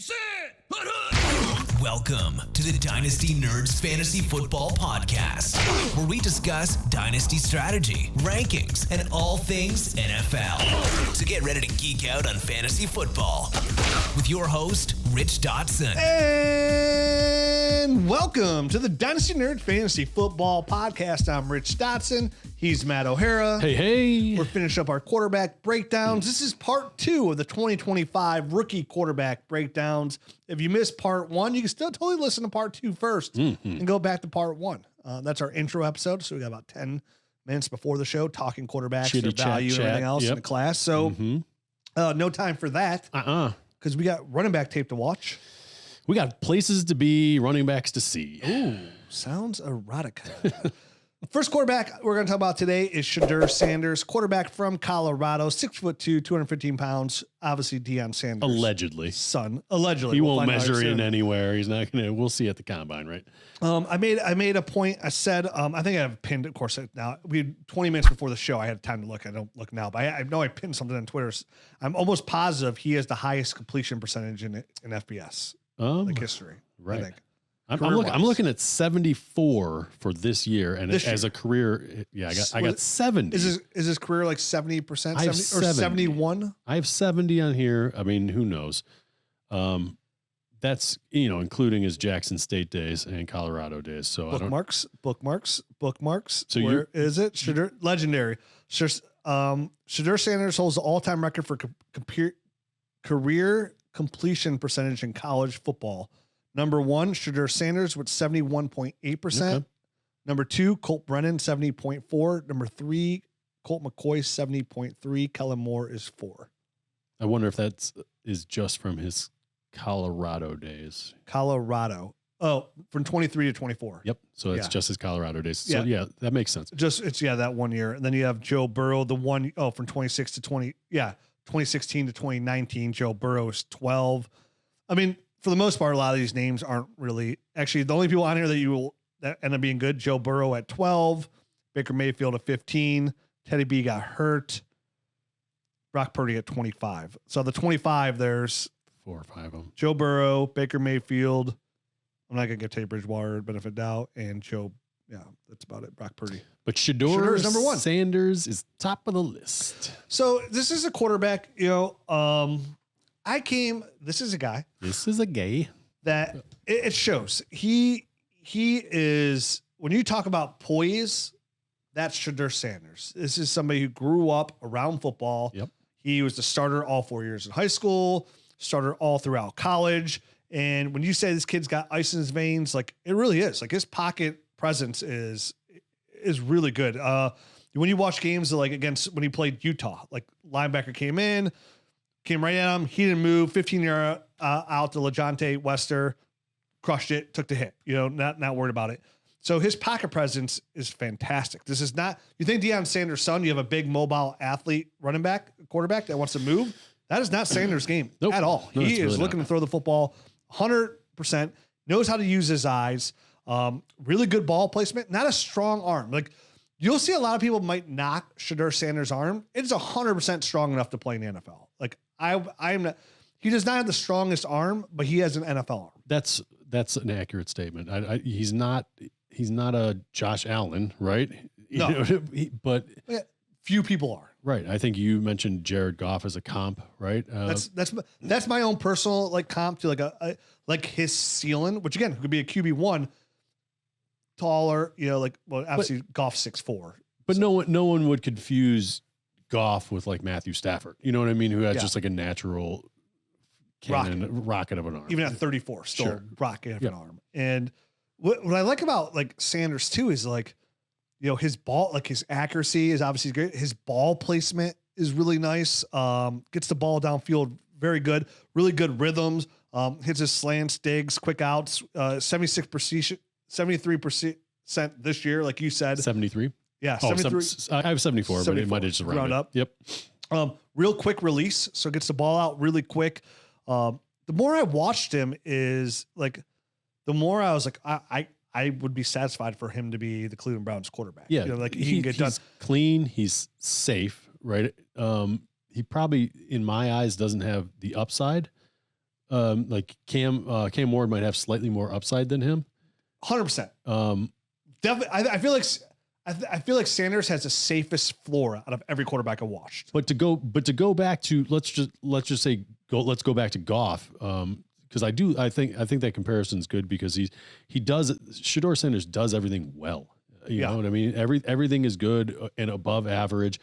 Sit! Welcome to the Dynasty Nerds Fantasy Football Podcast, where we discuss Dynasty strategy, rankings, and all things NFL. So get ready to geek out on fantasy football with your host, Rich Dotson. And welcome to the Dynasty Nerds Fantasy Football Podcast. I'm Rich Dotson. He's Matt O'Hara. Hey. We're finishing up our quarterback breakdowns. This is part 2 of the 2025 rookie quarterback breakdowns. If you missed part 1, you can still totally listen to part 2 first and go back to part 1. That's our intro episode. So we got about 10 minutes before the show talking quarterbacks, their value, and everything else in the class. So no time for that because we got running back tape to watch. We got places to be, running backs to see. Ooh, sounds erotic. First quarterback we're going to talk about today is Shedeur Sanders, quarterback from Colorado, 6'2", 215 pounds. Obviously, Deion Sanders' Allegedly, son. Allegedly, he won't measure in anywhere. He's not going to. We'll see at the combine, right? I made a point. I said I think I have pinned. Of course, now we had 20 minutes before the show. I had time to look. I don't look now, but I know I pinned something on Twitter. I'm almost positive he has the highest completion percentage in FBS history. Right. I think. I'm looking at 74 for this year, and as a career, I got 70. Is his career like 70%, 70 or 71? I have 70 on here. I mean, who knows? That's including his Jackson State days and Colorado days. So bookmarks. So where is it? Shedeur, legendary. Shedeur Sanders holds the all-time record for career completion percentage in college football. Number 1, Shedeur Sanders with 71.8%. Okay. Number 2, Colt Brennan, 70.4. Number 3, Colt McCoy, 70.3. Kellen Moore is 4. I wonder if that is just from his Colorado days. Colorado. Oh, from 23 to 24. Yep. So it's just his Colorado days. So that makes sense. It's that 1 year. And then you have Joe Burrow, from 2016 to 2019. Joe Burrow is 12. I mean, for the most part, a lot of these names aren't really actually the only people on here that end up being good. Joe Burrow at 12, Baker Mayfield at 15, Teddy B got hurt, Brock Purdy at 25. So the 25, there's 4 or 5 of them. Joe Burrow, Baker Mayfield. I'm not gonna give Teddy Bridgewater benefit of doubt, and Joe. Yeah, that's about it. Brock Purdy. But Shedeur is number 1. Sanders is top of the list. So this is a quarterback. This is a guy. This is a gay. That it shows. He is, when you talk about poise, that's Shedeur Sanders. This is somebody who grew up around football. Yep. He was the starter all 4 years in high school, starter all throughout college. And when you say this kid's got ice in his veins, like it really is. Like his pocket presence is really good. When you watch games like against when he played Utah, like linebacker came right at him. He didn't move. 15-yard out to LeJohntay Wester, crushed it, took the hit. Not worried about it. So his pocket presence is fantastic. This is not. You think Deion Sanders' son? You have a big mobile athlete, running back, quarterback that wants to move. That is not Sanders' game at all. No, he is really looking not. to throw the football 100%. Knows how to use his eyes. Really good ball placement. Not a strong arm. Like you'll see a lot of people might knock Shedeur Sanders' arm. It's 100% strong enough to play in the NFL. Like I'm not. He does not have the strongest arm, but he has an NFL arm. That's an accurate statement. He's not a Josh Allen, right? No, but few people are. Right. I think you mentioned Jared Goff as a comp, right? That's my own personal comp to like his ceiling, which again could be a QB1, taller. Obviously Goff's 6'4". But so. No one would confuse Goff with like Matthew Stafford. You know what I mean? Who has just like a natural rocket of an arm. Even at 34, still rocket of an arm. And what I like about like Sanders too is his ball, like his accuracy is obviously great. His ball placement is really nice. Gets the ball downfield very good. Really good rhythms. Hits his slants, digs, quick outs. 76%, 73% this year, like you said. 73. Yeah, 73. I have 74, but it might have just round up. Yep. Real quick release, so gets the ball out really quick. The more I watched him is the more I was like, I would be satisfied for him to be the Cleveland Browns quarterback. Yeah, he can get done. He's clean. He's safe, right? He probably, in my eyes, doesn't have the upside like Cam Ward might have slightly more upside than him. 100%. Definitely. I feel like Sanders has the safest floor out of every quarterback I watched. But to go back to let's go back to Goff. Because I think that comparison is good because Shedeur Sanders does everything well. You know what I mean? Everything is good and above average.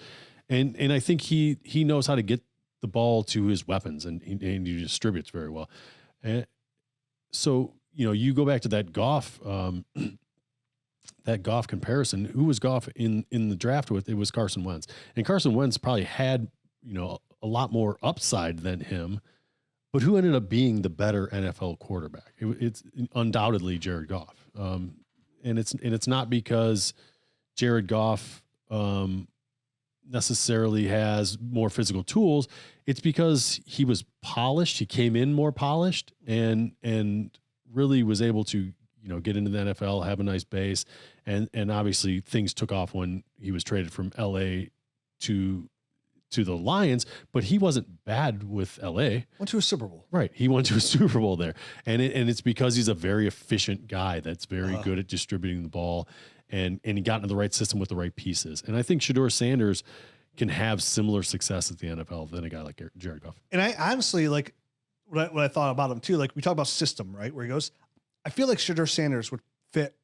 And I think he knows how to get the ball to his weapons and he distributes very well. And so, you go back to that Goff comparison. Who was Goff in the draft with? It was Carson Wentz. And Carson Wentz probably had, a lot more upside than him, but who ended up being the better NFL quarterback? It's undoubtedly Jared Goff. And it's not because Jared Goff necessarily has more physical tools. It's because he was polished. He came in more polished and really was able to, get into the NFL, have a nice base. And obviously things took off when he was traded from LA to the Lions, but he wasn't bad with LA. Went to a Super Bowl. Right. He went to a Super Bowl there. And it's because he's a very efficient guy that's very good at distributing the ball and he got into the right system with the right pieces. And I think Shedeur Sanders can have similar success at the NFL than a guy like Jared Goff. And I honestly, like what I thought about him too, like we talk about system, right? Where he goes, I feel like Shedeur Sanders would fit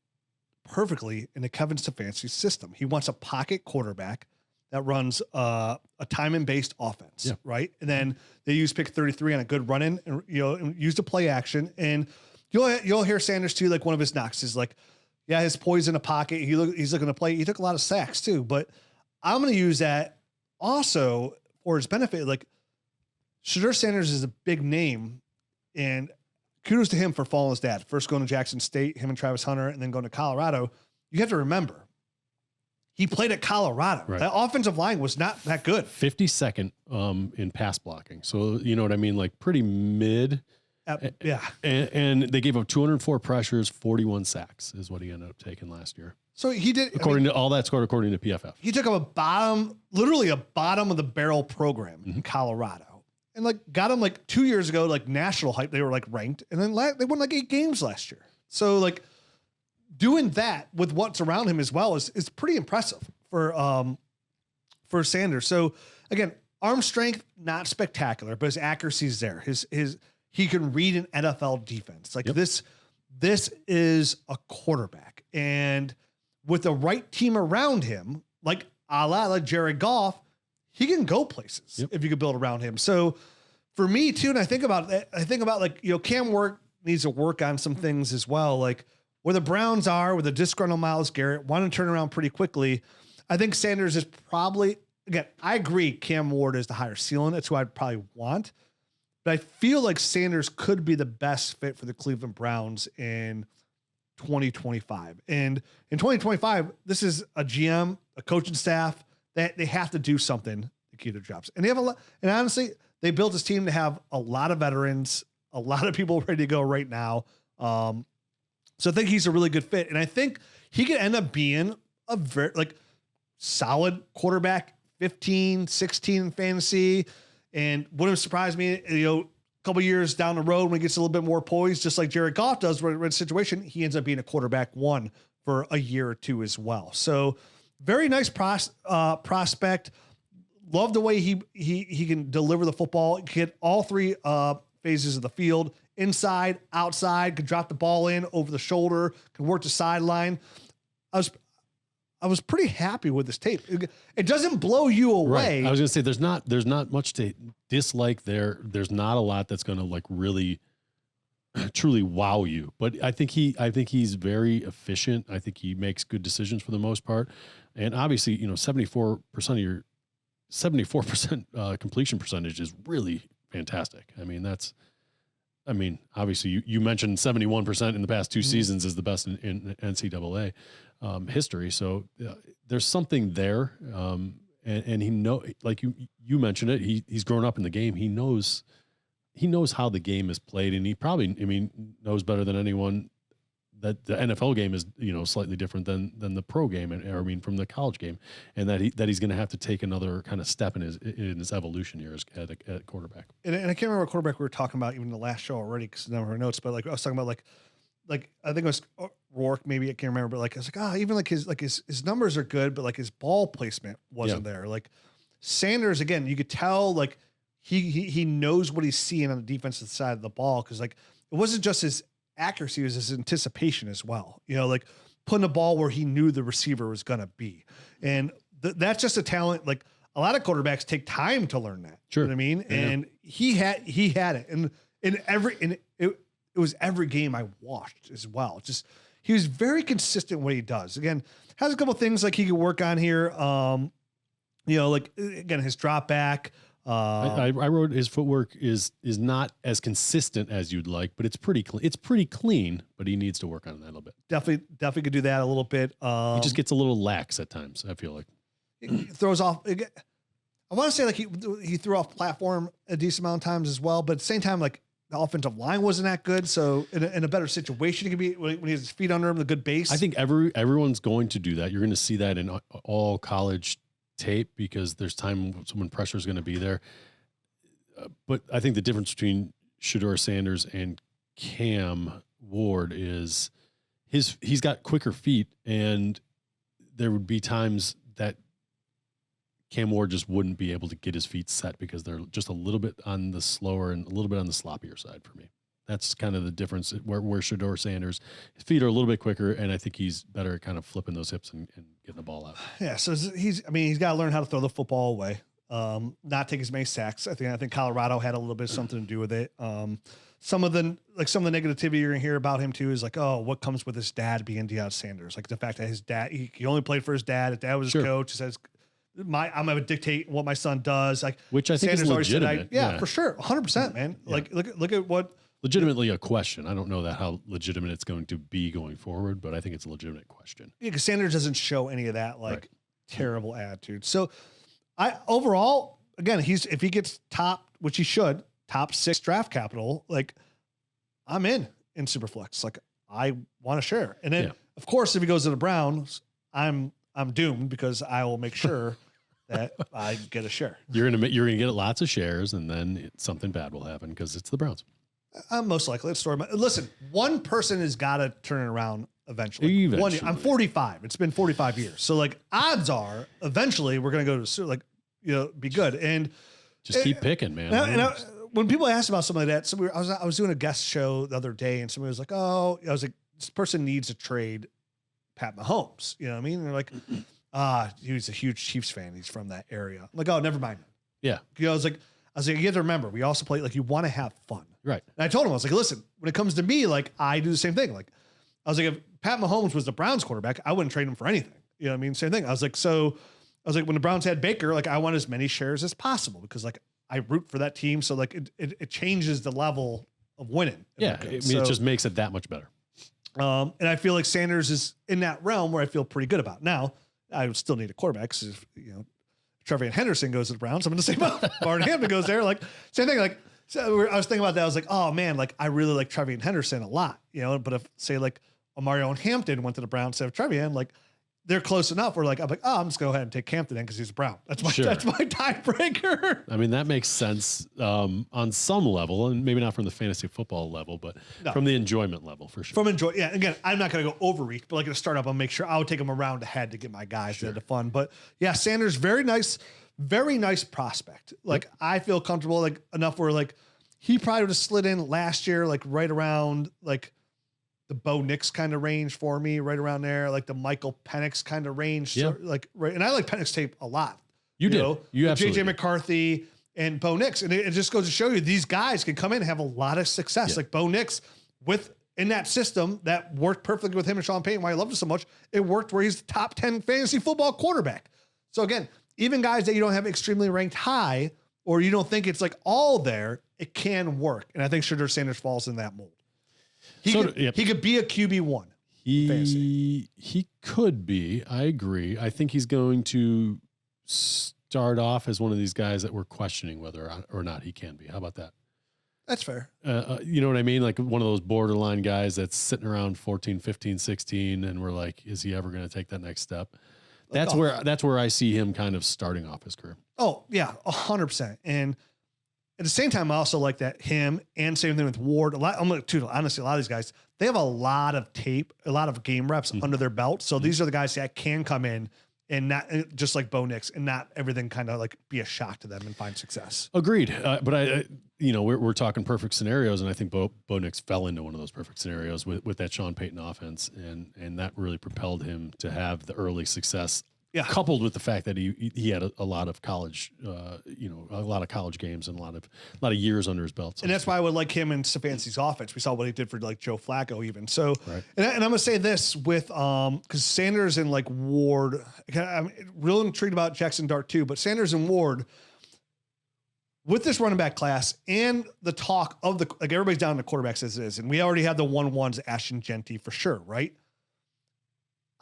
perfectly in the Kevin Stefanski system. He wants a pocket quarterback that runs a timing-based offense, right? And then they use pick 33 on a good run-in, and use the play action. And you'll hear Sanders too. Like one of his knocks is like, his poise in the pocket. He's looking to play. He took a lot of sacks too, but I'm going to use that also for his benefit. Like Shedeur Sanders is a big name, and kudos to him for following his dad. First going to Jackson State, him and Travis Hunter, and then going to Colorado. You have to remember, he played at Colorado. Right. That offensive line was not that good. 52nd in pass blocking. So, you know what I mean? Like pretty mid. And they gave up 204 pressures, 41 sacks is what he ended up taking last year. So he did. According to PFF. He took up literally a bottom of the barrel program in Colorado. And like got him like 2 years ago, like national hype. They were like ranked. And then they won like 8 games last year. So like, doing that with what's around him as well is pretty impressive for Sanders. So again, arm strength, not spectacular, but his accuracy is there. He can read an NFL defense. Like this is a quarterback. And with the right team around him, like a la like Jared Goff, he can go places if you could build around him. So for me too, and I think about like, Cam Ward needs to work on some things as well. Like, where the Browns are with a disgruntled Myles Garrett, want to turn around pretty quickly. I think Sanders is probably, again, I agree Cam Ward is the higher ceiling. That's who I'd probably want. But I feel like Sanders could be the best fit for the Cleveland Browns in 2025. And in 2025, this is a GM, a coaching staff, that they have to do something to keep their jobs. And they have a lot, and honestly, they built this team to have a lot of veterans, a lot of people ready to go right now. So I think he's a really good fit. And I think he could end up being a very solid quarterback, 15, 16 in fantasy. And wouldn't surprise me, a couple years down the road when he gets a little bit more poised, just like Jared Goff does when in a situation, he ends up being a quarterback 1 for a year or 2 as well. So very nice prospect. Love the way he can deliver the football. He can hit all 3 phases of the field. Inside, outside, could drop the ball in over the shoulder, could work the sideline. I was pretty happy with this tape. It doesn't blow you away. Right. I was gonna say there's not much to dislike there. There's not a lot that's gonna like really truly wow you. But I think he's very efficient. I think he makes good decisions for the most part. And obviously, 74% completion percentage is really fantastic. Obviously you mentioned 71% in the past 2 seasons is the best in NCAA history. So there's something there. And he like you mentioned it, he's grown up in the game. He knows how the game is played, and he probably, knows better than anyone that the NFL game is, slightly different than the pro game, from the college game, and that he's going to have to take another kind of step in his evolution here at quarterback. And I can't remember what quarterback we were talking about even in the last show already because I never notes, but like I was talking about like I think it was Rourke, maybe I can't remember, but like I was like, even like his numbers are good, but like his ball placement wasn't there. Like Sanders, again, you could tell like he knows what he's seeing on the defensive side of the ball because like it wasn't just his accuracy, it was his anticipation as well. Like putting the ball where he knew the receiver was gonna be, and that's just a talent. Like a lot of quarterbacks take time to learn that. Sure, you know what I mean, yeah. and he had it, and it was every game I watched as well. Just he was very consistent in what he does. Again, has a couple things like he could work on here. Like again, his drop back. I wrote his footwork is not as consistent as you'd like, but it's pretty clean. It's pretty clean, but he needs to work on that a little bit. Definitely could do that a little bit. He just gets a little lax at times, I feel like. He throws off. I want to say like he threw off platform a decent amount of times as well, but at the same time, like the offensive line wasn't that good. So in a better situation, he could be when he has his feet under him, the good base. I think everyone's going to do that. You're going to see that in all college tape because there's time when pressure is going to be there. But I think the difference between Shedeur Sanders and Cam Ward is he's got quicker feet, and there would be times that Cam Ward just wouldn't be able to get his feet set because they're just a little bit on the slower and a little bit on the sloppier side for me. That's kind of the difference where Shedeur Sanders, his feet are a little bit quicker, and I think he's better at kind of flipping those hips and getting the ball out. Yeah, so he's got to learn how to throw the football away, not take as many sacks. I think Colorado had a little bit of something to do with it. Some of the negativity you're gonna hear about him too is like, oh, what comes with his dad being Deion Sanders? Like the fact that his dad, he only played for his dad. His dad was his coach. He says, I'm going to dictate what my son does. Like, which I think Sanders is legitimate. Yeah, for sure. 100%, man. Yeah. Like, look at what. Legitimately a question. I don't know how legitimate it's going to be going forward, but I think it's a legitimate question. Yeah, because Sanders doesn't show any of that terrible attitude. So overall, again, if he gets top, which he should, top 6 draft capital, like I'm in Superflex. Like I want to share. And then of course, if he goes to the Browns, I'm doomed because I will make sure that I get a share. You're gonna get lots of shares, and then something bad will happen because it's the Browns. Most likely. Listen, one person has got to turn it around eventually. I'm 45. It's been 45 years. So like odds are eventually we're going to go to be good. And just keep picking, man. When people ask about something like that, I was doing a guest show the other day and somebody was like, I was like, this person needs to trade Pat Mahomes. You know what I mean? And they're like, he was a huge Chiefs fan. He's from that area. I'm like, oh, never mind. Yeah. I was like, you have to remember, we also play, like, you want to have fun. Right. And I told him, I was like, listen, when it comes to me, like, I do the same thing. Like, I was like, if Pat Mahomes was the Browns quarterback, I wouldn't trade him for anything. You know what I mean? Same thing. I was like, when the Browns had Baker, like, I want as many shares as possible because, like, I root for that team. So, like, it changes the level of winning. Yeah. It just makes it that much better. And I feel like Sanders is in that realm where I feel pretty good about. Now, I would still need a quarterback because if Trevor Henderson goes to the Browns, I'm going to say, well, Barton Hampton goes there. Like, same thing. Like, so I was thinking about that. I was like, oh man, like I really like Trevor Henderson a lot, but if say like Mario and Hampton went to the Browns instead of Trevor, like they're close enough where like, I'm like, oh, I'm just going to go ahead and take Hampton in because he's a Brown. That's my tiebreaker. I mean, that makes sense on some level, and maybe not from the fantasy football level, but from the enjoyment level for sure. Yeah. Again, I'm not going to go overreach, but like at a startup, I'll make sure I'll take them around ahead to get my guys to the fun. But yeah, Sanders, very nice prospect. Like I feel comfortable like enough where like he probably would have slid in last year, like right around like the Bo Nix kind of range for me, right around there, like the Michael Penix kind of range. Yeah. So, like, right. And I like Penix tape a lot. You absolutely JJ McCarthy and Bo Nix. And it just goes to show you these guys can come in and have a lot of success. Yeah. Like Bo Nix in that system that worked perfectly with him and Sean Payton, why I loved it so much. It worked where he's the top 10 fantasy football quarterback. So again, even guys that you don't have extremely ranked high, or you don't think it's like all there, it can work. And I think Shedeur Sanders falls in that mold. He could be a QB1. He could be. I agree. I think he's going to start off as one of these guys that we're questioning whether or not he can be. How about that? That's fair. You know what I mean? Like one of those borderline guys that's sitting around 14, 15, 16. And we're like, is he ever going to take that next step? That's where I see him kind of starting off his career. Oh yeah, 100%. And at the same time, I also like that him and same thing with Ward. Honestly, a lot of these guys, they have a lot of tape, a lot of game reps under their belt. So these are the guys that can come in and not just like Bo Nix and not everything kind of like be a shock to them and find success. Agreed. But we're talking perfect scenarios. And I think Bo Nix fell into one of those perfect scenarios with that Sean Payton offense. And that really propelled him to have the early success. Yeah. Coupled with the fact that he had a lot of college, a lot of college games and a lot of years under his belt. And that's why I would like him in Stefanski's offense. We saw what he did for like Joe Flacco even. So, right. And I'm going to say this with, cause Sanders and like Ward, I'm real intrigued about Jaxson Dart too, but Sanders and Ward with this running back class and the talk of like everybody's down to quarterbacks as it is. And we already have the 1-1s, Ashton Genty for sure. Right.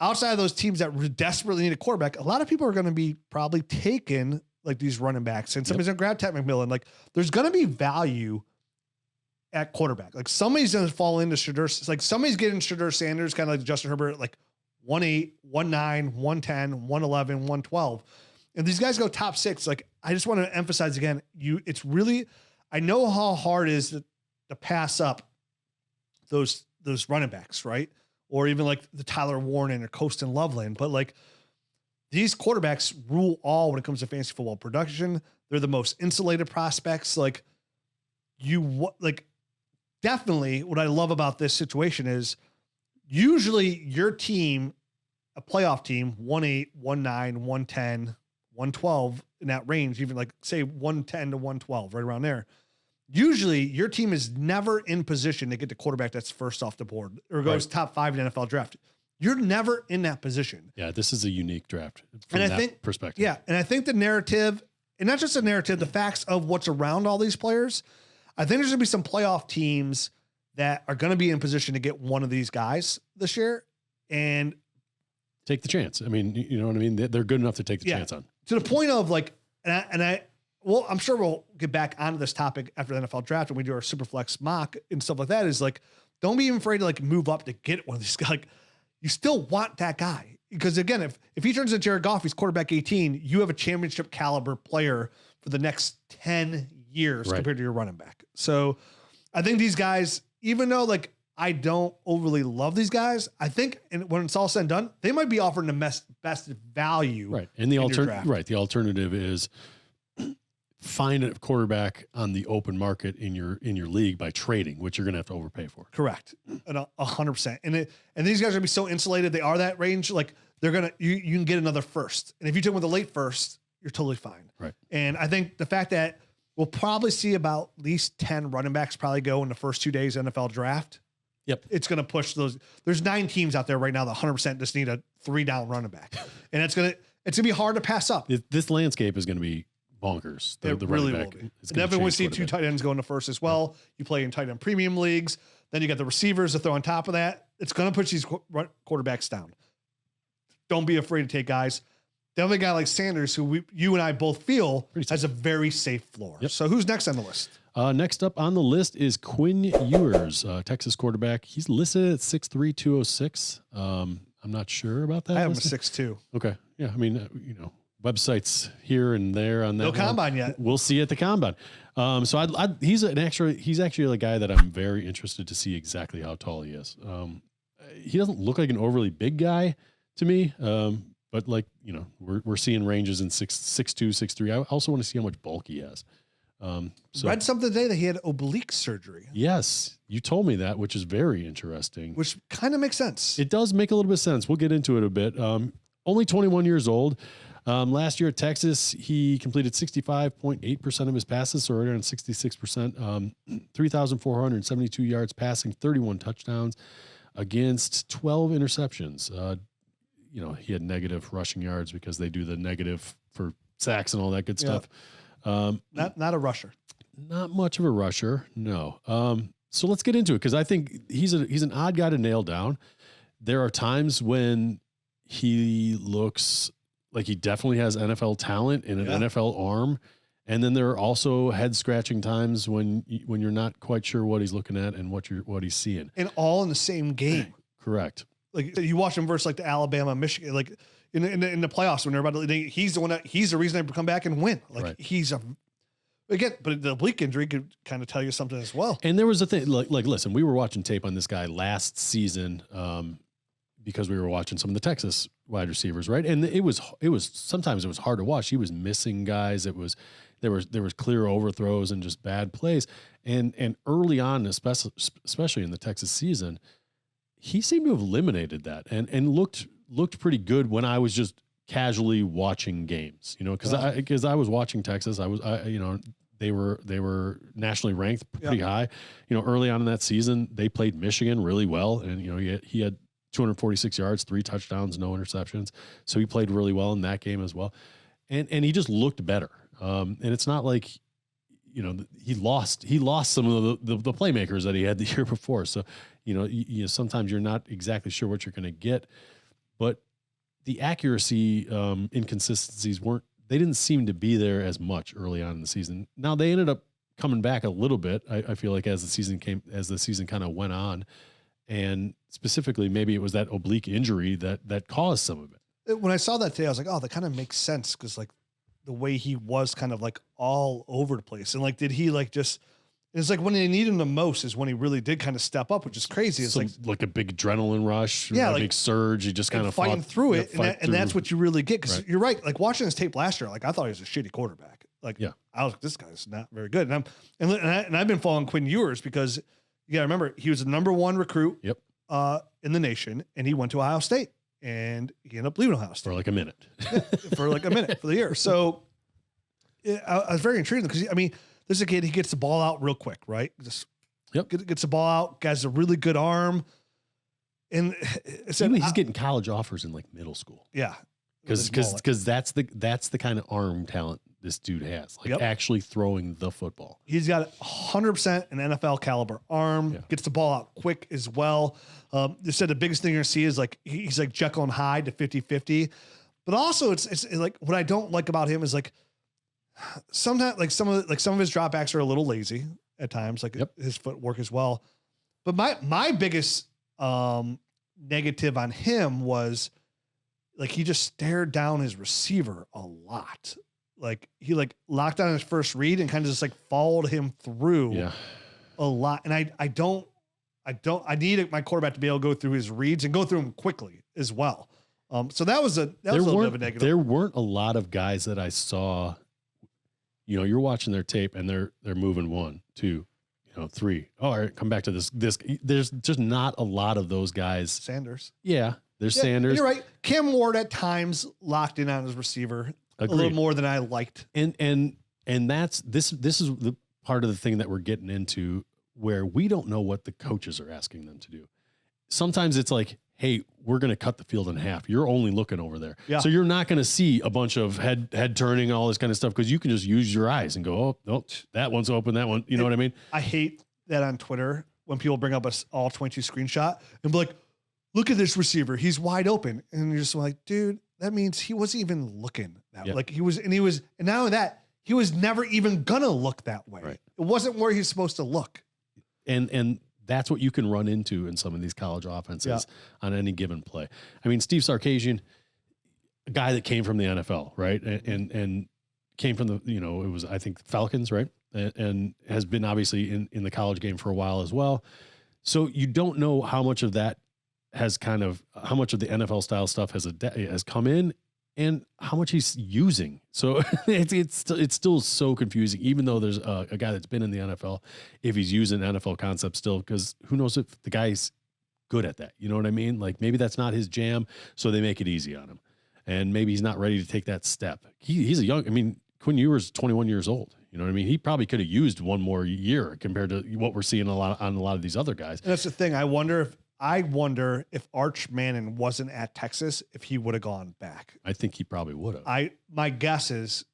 Outside of those teams that desperately need a quarterback, a lot of people are going to be probably taking like these running backs, and somebody's going to grab Ted McMillan. Like there's going to be value at quarterback. Like somebody's going to fall into Shedeur. Like somebody's getting Shedeur Sanders, kind of like Justin Herbert, like 1.8, 1.9, 110, 111, 112. And these guys go top 6. Like I just want to emphasize again, it's really, I know how hard it is to pass up those running backs, right? Or even like the Tyler Warren or Colston Loveland. But like these quarterbacks rule all when it comes to fantasy football production. They're the most insulated prospects. Like definitely what I love about this situation is usually your team, a playoff team, 1.8, 1.9, 110, 112 in that range, even like say 110 to 112, right around there. Usually your team is never in position to get the quarterback that's first off the board or goes top 5 in the NFL draft. You're never in that position. Yeah, this is a unique draft from that perspective. Yeah, and I think the narrative, and not just the narrative, the facts of what's around all these players, I think there's going to be some playoff teams that are going to be in position to get one of these guys this year and take the chance. I mean, you know what I mean? They're good enough to take the chance on. To the point of like, well, I'm sure we'll get back onto this topic after the NFL draft when we do our Superflex mock and stuff like that. Is like, don't be afraid to like move up to get one of these guys. Like, you still want that guy because again, if he turns into Jared Goff, he's quarterback 18. You have a championship caliber player for the next 10 years compared to your running back. So, I think these guys, even though like I don't overly love these guys, I think when it's all said and done, they might be offering the best value. Right, and the alternative is find a quarterback on the open market in your league by trading, which you're going to have to overpay for. Correct. 100%. And these guys are going to be so insulated. They are that range. Like you can get another first. And if you take with a late first, you're totally fine. Right. And I think the fact that we'll probably see about at least 10 running backs probably go in the first 2 days NFL draft. Yep. It's going to push those. There's 9 teams out there right now that 100% just need a 3-down running back. And it's going to be hard to pass up. This landscape is going to be bonkers. The really will be. Definitely want to see 2 tight ends go in the first as well. Yeah. You play in tight end premium leagues. Then you got the receivers to throw on top of that. It's going to push these quarterbacks down. Don't be afraid to take guys. Definitely a guy like Sanders, who you and I both feel has a very safe floor. Yep. So who's next on the list? Next up on the list is Quinn Ewers, Texas quarterback. He's listed at 6'3", 206. I'm not sure about that. I have him 6'2". Okay. Yeah. I mean, websites here and there on that. No combine yet. We'll see at the combine. He's actually a guy that I'm very interested to see exactly how tall he is. He doesn't look like an overly big guy to me. But we're seeing ranges in 6'2", 6'3". I also want to see how much bulk he has. Read something today that he had oblique surgery. Yes. You told me that, which is very interesting. Which kind of makes sense. It does make a little bit of sense. We'll get into it a bit. Only 21 years old. Last year at Texas, he completed 65.8% of his passes, so right around 66%, 3,472 yards passing, 31 touchdowns against 12 interceptions. He had negative rushing yards because they do the negative for sacks and all that good stuff. Not a rusher. Not much of a rusher. No. So let's get into it. Cause I think he's an odd guy to nail down. There are times when he looks like he definitely has NFL talent and an NFL arm. And then there are also head scratching times when you're not quite sure what he's looking at and what he's seeing. And all in the same game. Correct. Like you watch him versus like the Alabama, Michigan, like in the playoffs when they're about to, he's the reason they come back and win. Like but the oblique injury could kind of tell you something as well. And there was a thing like listen, we were watching tape on this guy last season because we were watching some of the Texas wide receivers, right? And it was sometimes it was hard to watch. He was missing guys. There was clear overthrows and just bad plays. And early on, especially in the Texas season, he seemed to have eliminated that and looked pretty good when I was just casually watching games, because I was watching Texas. They were nationally ranked pretty high, early on in that season. They played Michigan really well. And, he had 246 yards, 3 touchdowns, no interceptions. So he played really well in that game as well. And he just looked better. And it's not like, he lost some of the playmakers that he had the year before. So, sometimes you're not exactly sure what you're going to get, but the accuracy inconsistencies didn't seem to be there as much early on in the season. Now they ended up coming back a little bit. I feel like as the season kind of went on, and specifically maybe it was that oblique injury that caused some of it. When I saw that today, I was like, oh, that kind of makes sense. Cause like the way he was kind of like all over the place. And like, did he like it's like when they need him the most is when he really did kind of step up, which is crazy. It's like a big adrenaline rush, a big surge. He just kind of fighting through it. And that's what you really get. Cause you're right. Like watching his tape last year, like I thought he was a shitty quarterback. Like I was like, this guy's not very good. And I've been following Quinn Ewers because you gotta remember he was the #1 recruit in the nation, and he went to Ohio State. And he ended up leaving Ohio State for like a minute, for the year. So I was very intrigued because this is a kid, he gets the ball out real quick, right? Just gets the ball out, guy's a really good arm. And he's getting college offers in like middle school. Yeah. Because that's the kind of arm talent this dude has, actually throwing the football. He's got 100% an NFL caliber arm, gets the ball out quick as well. They said the biggest thing you're gonna see is like, he's like Jekyll and Hyde to 50-50, but also it's like, what I don't like about him is like, sometimes like some of his dropbacks are a little lazy at times, like his footwork as well. But my biggest negative on him was like, he just stared down his receiver a lot. Like he like locked on his first read and kind of just like followed him through a lot. And I need my quarterback to be able to go through his reads and go through them quickly as well. So that was a little bit of a negative. There weren't a lot of guys that I saw, you're watching their tape and they're moving 1, 2, 3. All right, come back to this. There's just not a lot of those guys. Sanders. Yeah. There's Sanders. You're right. Cam Ward at times locked in on his receiver. Agreed. A little more than I liked. And this is the part of the thing that we're getting into where we don't know what the coaches are asking them to do. Sometimes it's like, hey, we're going to cut the field in half. You're only looking over there. Yeah. So you're not going to see a bunch of head turning and all this kind of stuff because you can just use your eyes and go, oh, no, that one's open, that one. You know what I mean? I hate that on Twitter when people bring up a all 22 screenshot and be like, look at this receiver. He's wide open. And you're just like, dude, that means he wasn't even looking that way. Like and not only that, he was never even gonna look that way. Right. It wasn't where he's supposed to look. And that's what you can run into in some of these college offenses on any given play. I mean, Steve Sarkisian, a guy that came from the NFL, right? And came from the, it was, I think, Falcons, right? And has been obviously in the college game for a while as well. So you don't know how much of that how much of the NFL style stuff has come in and how much he's using. So it's still so confusing, even though there's a guy that's been in the NFL, if he's using NFL concepts still, because who knows if the guy's good at that. You know what I mean? Like maybe that's not his jam. So they make it easy on him and maybe he's not ready to take that step. He's Quinn Ewers is 21 years old. You know what I mean? He probably could have used one more year compared to what we're seeing on a lot of these other guys. And that's the thing. I wonder if Arch Manning wasn't at Texas, if he would have gone back. I think he probably would have. My guess is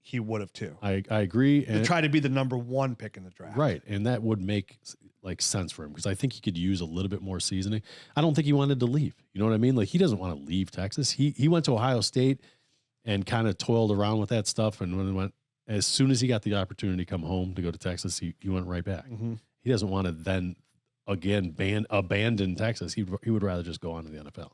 he would have too. I agree. And to try to be the #1 pick in the draft. Right. And that would make like sense for him because I think he could use a little bit more seasoning. I don't think he wanted to leave. You know what I mean? Like he doesn't want to leave Texas. He went to Ohio State and kind of toiled around with that stuff. And when he went, as soon as he got the opportunity to come home to go to Texas, he went right back. He doesn't want to then again abandon Texas. He would rather just go on to the NFL.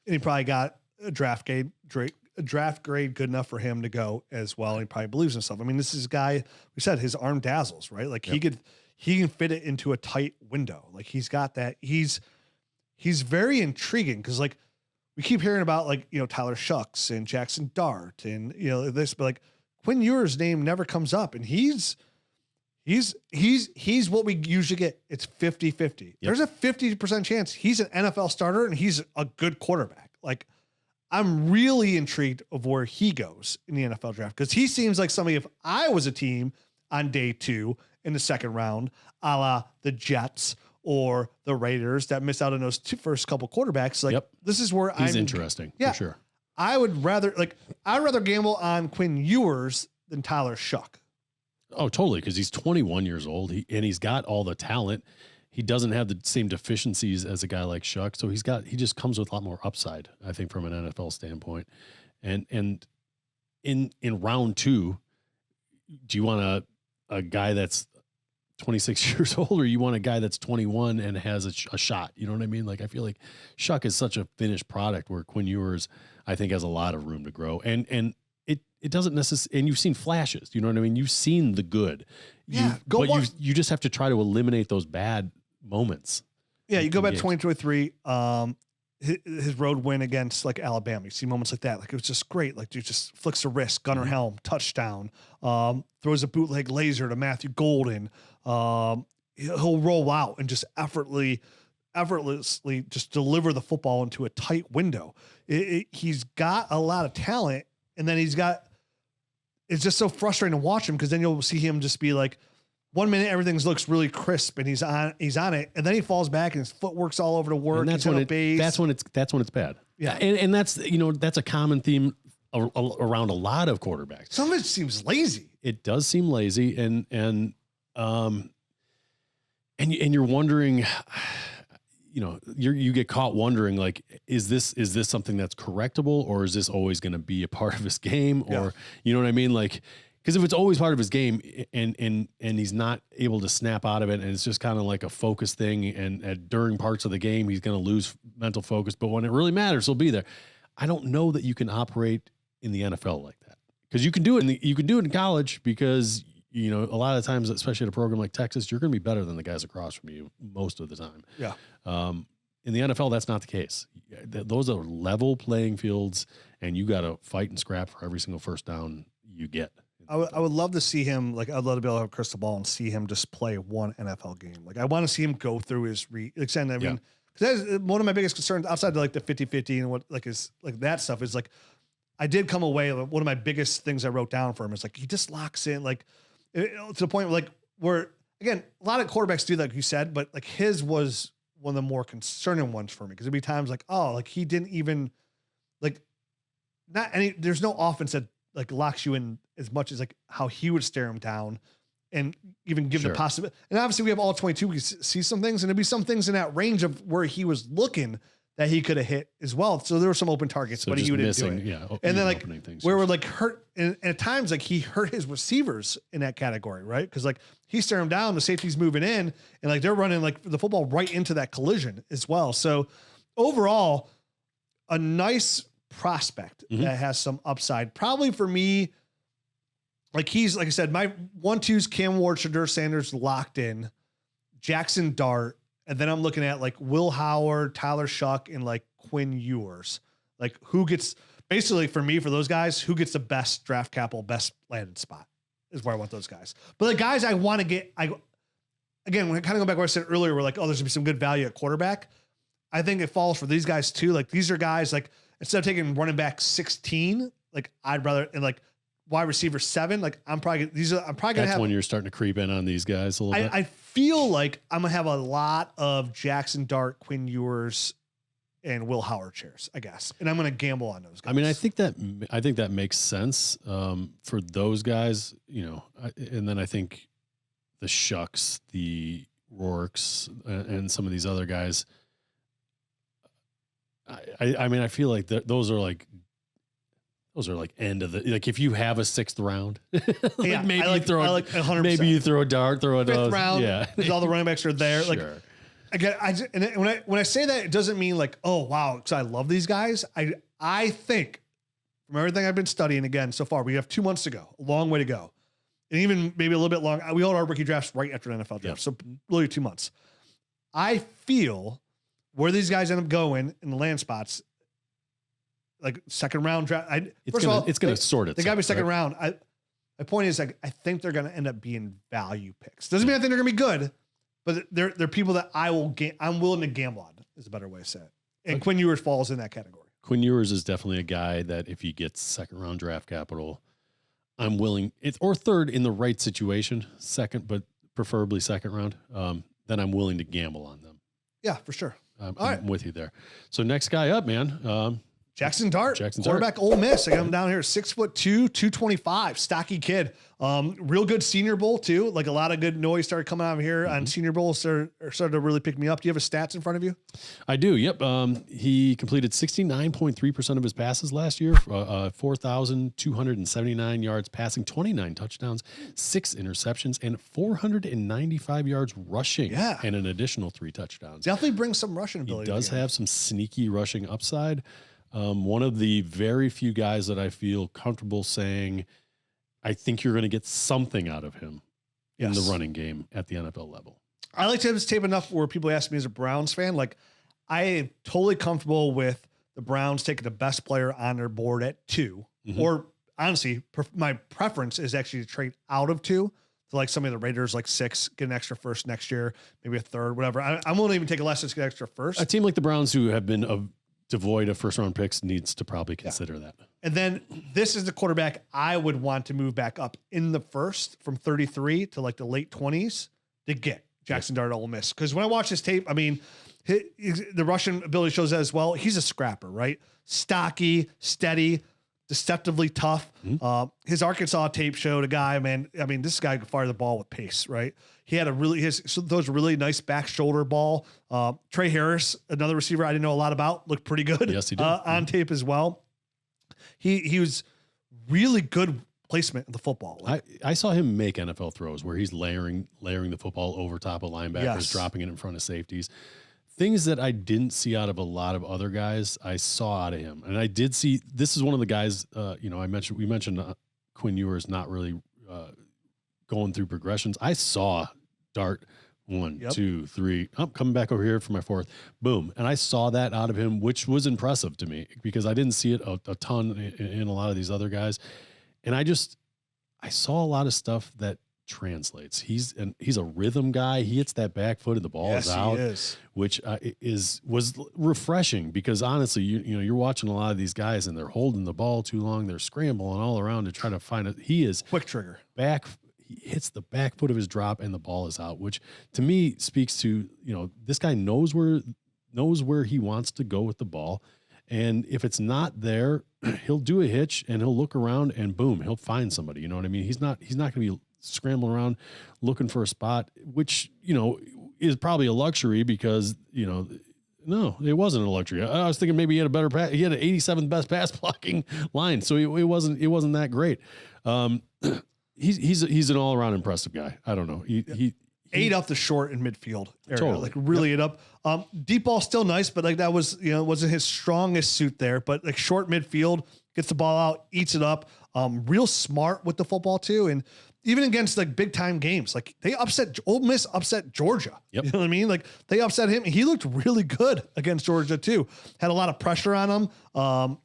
And he probably got a draft grade good enough for him to go as well. He probably believes in himself. I mean, this is a guy, we said his arm dazzles, right? Like he can fit it into a tight window. Like he's got that. He's very intriguing because like we keep hearing about like, Tyler Shucks and Jaxson Dart and, this, but like Quinn Ewers' name never comes up, and he's what we usually get. It's 50-50. Yep. There's a 50% chance he's an NFL starter and he's a good quarterback. Like I'm really intrigued of where he goes in the NFL draft because he seems like somebody, if I was a team on day 2 in the second round, a la the Jets or the Raiders that missed out on those first couple quarterbacks. Like this is where he's interesting. For sure. I'd rather gamble on Quinn Ewers than Tyler Shuck. Oh, totally. Because he's 21 years old and he's got all the talent. He doesn't have the same deficiencies as a guy like Shuck. So he just comes with a lot more upside, I think, from an NFL standpoint. And in round 2, do you want a guy that's 26 years old, or you want a guy that's 21 and has a shot? You know what I mean? Like, I feel like Shuck is such a finished product where Quinn Ewers, I think, has a lot of room to grow. And it doesn't necessarily, and you've seen flashes, you know what I mean? You've seen the good. You just have to try to eliminate those bad moments. Yeah. You go back to 2023, his road win against like Alabama. You see moments like that. Like it was just great. Like dude just flicks a wrist, gunner helm, touchdown, throws a bootleg laser to Matthew Golden. He'll roll out and just effortlessly just deliver the football into a tight window. He's got a lot of talent, and then it's just so frustrating to watch him because then you'll see him just be like, 1 minute everything looks really crisp and he's on it, and then he falls back and his footwork's all over the work. And that's when it's bad. Yeah, and that's that's a common theme around a lot of quarterbacks. Some of it seems lazy. It does seem lazy, and you're wondering, you get caught wondering, like, is this something that's correctable, or is this always going to be a part of his game? Or, you know what I mean? Like, because if it's always part of his game and he's not able to snap out of it, and it's just kind of like a focus thing, and during parts of the game, he's going to lose mental focus, but when it really matters, he'll be there. I don't know that you can operate in the NFL like that, because you can do it in college, because a lot of times, especially at a program like Texas, you're going to be better than the guys across from you most of the time. Yeah. In the NFL, that's not the case. Those are level playing fields, and you got to fight and scrap for every single first down you get. I would love to see him, like, I'd love to be able to have a crystal ball and see him just play one NFL game. Like, I want to see him go through his because that's one of my biggest concerns outside of like the 50-50 and what like is like that stuff is like, I did come away. One of my biggest things I wrote down for him is like, he just locks in like to the point where again, a lot of quarterbacks do that, like you said, but like his was one of the more concerning ones for me. Cause there'd be times like, oh, like he didn't even like there's no offense that like locks you in as much as like how he would stare him down and even give the possibility. And obviously we have all 22, we see some things, and there'd be some things in that range of where he was looking that he could have hit as well. So there were some open targets, but he didn't do it. Yeah. And then like where we're like hurt, and at times like he hurt his receivers in that category, right? Because like he stared him down, the safety's moving in, and like they're running like the football right into that collision as well. So overall, a nice prospect that has some upside. Probably for me, like he's, like I said, my 1-2's Cam Ward, Shedeur Sanders locked in, Jaxson Dart, and then I'm looking at like Will Howard, Tyler Shuck, and like Quinn Ewers. Like who gets, basically for me, for those guys, who gets the best draft capital, best landed spot is where I want those guys. But the guys I want to get, again, when I kind of go back where I said earlier, we're like, oh, there's gonna be some good value at quarterback. I think it falls for these guys too. Like these are guys like, instead of taking running back 16, like I'd rather, and like wide receiver 7, like I'm probably gonna have, when you're starting to creep in on these guys a little bit. I feel like I'm gonna have a lot of Jaxson Dart, Quinn Ewers, and Will Howard shares, I guess. And I'm gonna gamble on those guys. I mean, I think that makes sense for those guys, and then I think the Shucks, the Rourkes, and some of these other guys, I mean, I feel like those are like, Those are like end of the, like if you have a 6th round, like maybe you throw 100%. Maybe you throw a dart, throw a 5th round. Yeah. All the running backs are there. Sure. Like again, when I say that, it doesn't mean like, oh wow, because I love these guys. I think from everything I've been studying again so far, we have 2 months to go, a long way to go. And even maybe a little bit long. We hold our rookie drafts right after the NFL draft. So really 2 months. I feel where these guys end up going in the land spots, like second round draft. It's going to sort it. They got to be second round. My point is, like, I think they're going to end up being value picks. Doesn't mean I think they're going to be good, but they're people that I'm willing to gamble on, is a better way to say it. And Quinn Ewers falls in that category. Quinn Ewers is definitely a guy that if he gets second round draft capital, I'm willing, or third in the right situation, second, but preferably second round, then I'm willing to gamble on them. Yeah, for sure. I'm with you there. So next guy up, man. Jaxson Dart, quarterback, Ole Miss. I got him down here, 6'2", 225, stocky kid. Real good Senior Bowl too. Like a lot of good noise started coming out of here on Senior Bowl. Started to really pick me up. Do you have his stats in front of you? I do. Yep. He completed 69.3% of his passes last year, 4,279 yards passing, 29 touchdowns, 6 interceptions, and 495 yards rushing. Yeah, and an additional 3 touchdowns. Definitely brings some rushing ability. He does have some sneaky rushing upside. One of the very few guys that I feel comfortable saying, I think you're going to get something out of him in the running game at the NFL level. I like to have his tape enough where people ask me as a Browns fan, like I am totally comfortable with the Browns taking the best player on their board at 2, or honestly, my preference is actually to trade out of 2 to like some of the Raiders, like 6, get an extra first next year, maybe a third, whatever. I'm willing to even take a less just get extra first. A team like the Browns, who have been devoid of first round picks, needs to probably consider that. And then this is the quarterback I would want to move back up in the first from 33 to like the late 20s to get Jaxson Dart at Ole Miss. Because when I watch his tape, I mean, the rushing ability shows that as well. He's a scrapper, right? Stocky, steady, deceptively tough. His Arkansas tape showed a guy, man. I mean, this guy could fire the ball with pace, right? He had those really nice back shoulder ball. Trey Harris, another receiver I didn't know a lot about, looked pretty good. Yes, he did. On tape as well. He was really good placement of the football. I saw him make NFL throws where he's layering the football over top of linebackers, dropping it in front of safeties. Things that I didn't see out of a lot of other guys, I saw out of him. And I did see, this is one of the guys, we mentioned Quinn Ewers not really going through progressions. I saw Dart 1, 2, 3. I'm coming back over here for my 4th. Boom. And I saw that out of him, which was impressive to me because I didn't see it a ton in a lot of these other guys. And I saw a lot of stuff that translates. He's a rhythm guy. He hits that back foot and the ball is out, which was refreshing because honestly, you're watching a lot of these guys and they're holding the ball too long. They're scrambling all around to try to find it. He is quick trigger back. He hits the back foot of his drop and the ball is out, which to me speaks to, this guy knows where he wants to go with the ball. And if it's not there, he'll do a hitch and he'll look around and boom, he'll find somebody. You know what I mean? He's not going to be scrambling around looking for a spot, which, is probably a luxury because, no, it wasn't a luxury. I was thinking maybe he had a better pass. He had an 87th best pass blocking line. So it wasn't that great. He's an all around impressive guy. I don't know. He ate up the short and midfield area, totally. like really ate up. Deep ball still nice, but like that was, wasn't his strongest suit there, but like short midfield, gets the ball out, eats it up. Real smart with the football too. And even against like big time games, like Ole Miss upset Georgia. Yep. You know what I mean? Like they upset him. He looked really good against Georgia too. Had a lot of pressure on him. But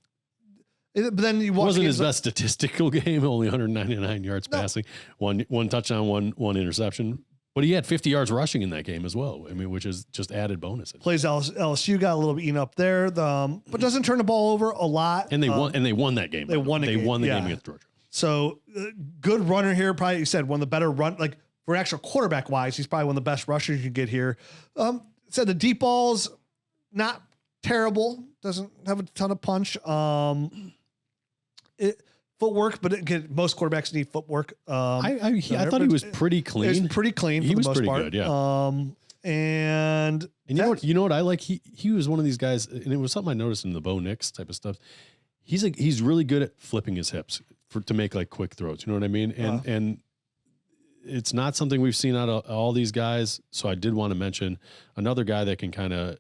then he wasn't his best statistical game. Only 199 yards passing, one touchdown, one interception. But he had 50 yards rushing in that game as well. I mean, which is just added bonuses. Plays LSU, got a little bit eaten up there, but doesn't turn the ball over a lot. And they won. And they won that game. They won the game against Georgia. So good runner here. Probably, you said, one of the better like for actual quarterback wise, he's probably one of the best rushers you can get here. Said the deep balls, not terrible. Doesn't have a ton of punch. Footwork, but most quarterbacks need footwork. I thought he was pretty clean. He was pretty clean. He was pretty good. Yeah. And you know what I like? He was one of these guys, and it was something I noticed in the Bo Nix type of stuff. he's really good at flipping his hips to make like quick throws. You know what I mean? And it's not something we've seen out of all these guys. So I did want to mention another guy that can kind of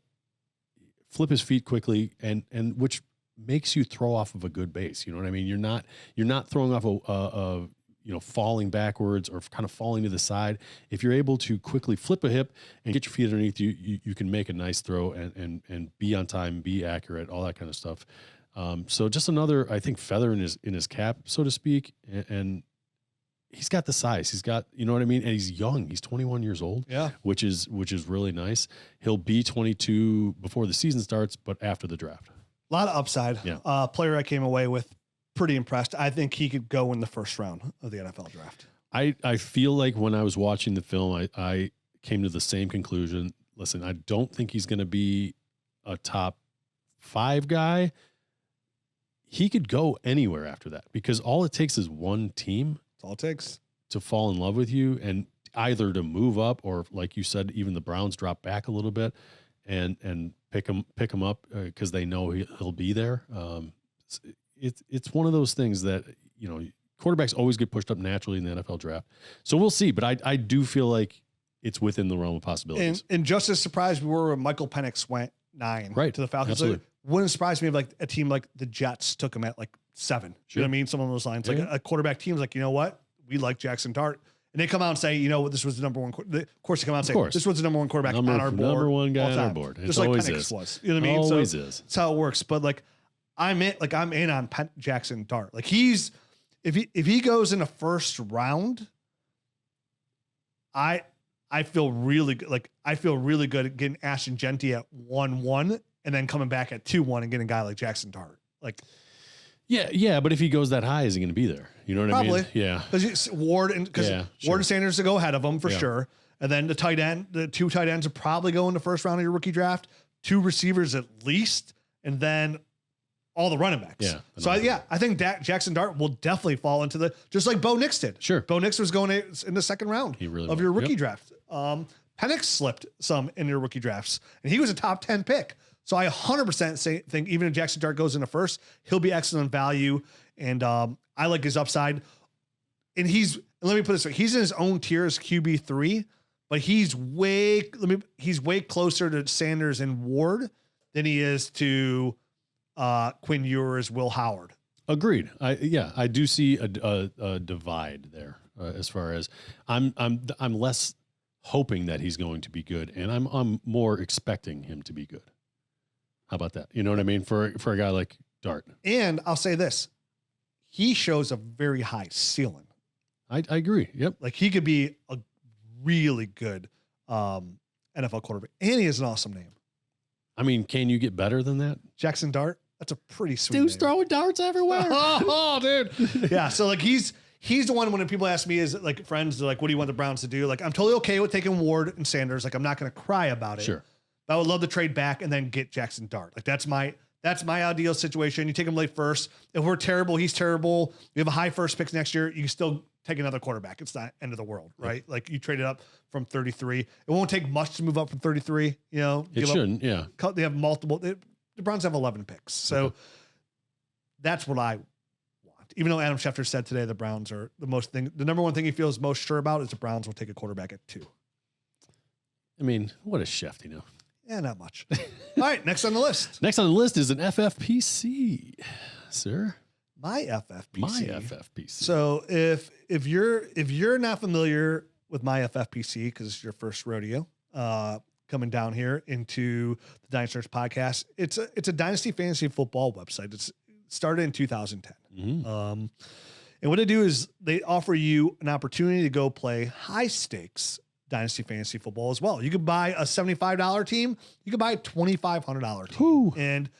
flip his feet quickly and which makes you throw off of a good base. You know what I mean? You're not throwing off a falling backwards or kind of falling to the side. If you're able to quickly flip a hip and get your feet underneath you can make a nice throw and be on time, be accurate, all that kind of stuff. So just another, I think, feather in his cap, so to speak. And he's got the size. He's got, you know what I mean? And he's young. He's 21 years old. Yeah. Which is really nice. He'll be 22 before the season starts, but after the draft. A lot of upside. Yeah. Player I came away with pretty impressed. I think he could go in the first round of the NFL draft. I feel like when I was watching the film, I came to the same conclusion. Listen, I don't think he's going to be a top 5 guy. He could go anywhere after that because all it takes is one team. That's all it takes to fall in love with you and either to move up or, like you said, even the Browns drop back a little bit and pick him up because they know he'll be there. It's one of those things that, quarterbacks always get pushed up naturally in the NFL draft. So we'll see. But I do feel like it's within the realm of possibilities. And just as surprised we were when Michael Penix went 9 to the Falcons. Absolutely. Wouldn't surprise me if like a team like the Jets took him at like 7. Sure. You know what I mean? Some of those lines, Yeah. like a quarterback team's like, you know what? We like Jaxson Dart. And they come out and say, you know what? This was the number one. Of course, they come out and say, this was the number one quarterback on our board. Number one guy all on our time. board. Just It's like always Penix is. was. You know what I mean? Always so is. That's how it works. But like, I'm in on Jaxson Dart. Like if he goes in the first round, I feel really good. Like I feel really good at getting Ashton Genty at 1-1 and then coming back at 2-1 and getting a guy like Jaxson Dart. Like, yeah, but if he goes that high, is he going to be there? You know what I mean? Yeah, because Ward and Sanders to go ahead of him for sure, and then the 2 tight ends will probably go in the first round of your rookie draft. 2 receivers at least, and then all the running backs. Yeah. So I think Jaxson Dart will definitely fall into just like Bo Nix did. Sure. Bo Nix was going in the second round of your rookie draft. Penix slipped some in your rookie drafts, and he was a top 10 pick. So I 100% think even if Jaxson Dart goes in the first, he'll be excellent value. And I like his upside. And let me put this way, he's in his own tier as QB3, but he's way closer to Sanders and Ward than he is to Quinn Ewers, Will Howard. Agreed. I do see a divide there as far as I'm less hoping that he's going to be good, and I'm more expecting him to be good. How about that? You know what I mean? For a guy like Dart. And I'll say this, he shows a very high ceiling. I agree. Yep. Like he could be a really good NFL quarterback, and he has an awesome name. I mean, can you get better than that? Jaxson Dart. That's a pretty sweet Dude's name. throwing darts everywhere. Oh, dude. Yeah. So like he's the one when people ask me, is like friends, they're like, what do you want the Browns to do? Like, I'm totally okay with taking Ward and Sanders. Like, I'm not going to cry about it. Sure. But I would love to trade back and then get Jaxson Dart. Like that's my ideal situation. You take him late first. If we're terrible, he's terrible. You have a high first picks next year. You can still take another quarterback. It's not end of the world, right? Yeah. Like you traded up from 33. It won't take much to move up from 33. You know, it shouldn't. Yeah. They have multiple. The Browns have 11 picks. So that's what I want. Even though Adam Schefter said today the Browns are the number one thing he feels most sure about is the Browns will take a quarterback at 2. I mean, what a chef, Yeah, not much. All right, next on the list. Next on the list is an FFPC, sir. My FFPC. So if you're not familiar with my FFPC because it's your first rodeo coming down here into the Dynasty podcast, it's a Dynasty fantasy football website. It's started in 2010. Mm-hmm. And what they do is they offer you an opportunity to go play high stakes Dynasty fantasy football as well. You could buy a $75 team. You could buy a $2,500 team. Ooh. And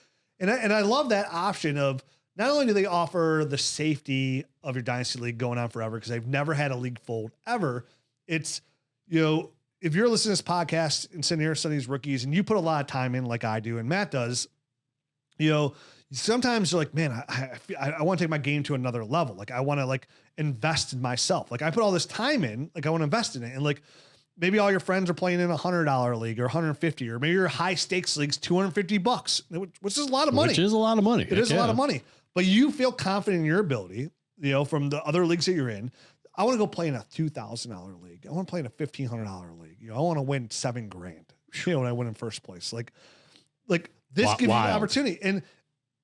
I love that option of not only do they offer the safety of your Dynasty league going on forever, because they've never had a league fold ever. It's, if you're listening to this podcast and sitting here studying these rookies and you put a lot of time in like I do and Matt does, sometimes you're like, man, I want to take my game to another level. Like I want to like invest in myself. Like I put all this time in, like I want to invest in it. And like, maybe all your friends are playing in $100 league or $150, or maybe your high stakes league's $250, which is a lot of money. Which is a lot of money. It is a lot of money. but you feel confident in your ability, from the other leagues that you're in. I want to go play in a $2,000 league. I want to play in a $1,500 league. I want to win $7,000. When I win in first place, like this gives you the opportunity. And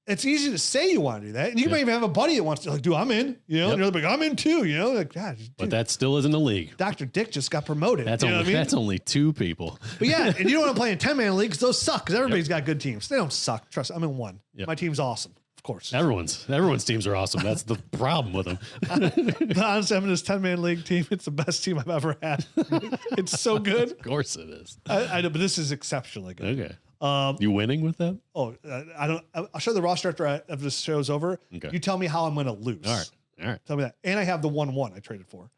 it's easy to say you want to do that. And you may even have a buddy that wants to dude, I'm in, and you're like, I'm in too, God, but that still isn't a league. Dr. Dick just got promoted. That's only 2 people. But yeah. And you don't want to play in 10-man leagues. Those suck. Cause everybody's got good teams. They don't suck. Trust me, I'm in one. My team's awesome. Of course. Everyone's teams are awesome. That's the problem with them. Honestly, I'm in this 10-man league team. It's the best team I've ever had. It's so good. Of course it is. I know, but this is exceptionally good. Okay. You winning with that? Oh, I don't. I'll show the roster after this show's over. Okay. You tell me how I'm going to lose. All right. Tell me that. And I have the 1-1 I traded for.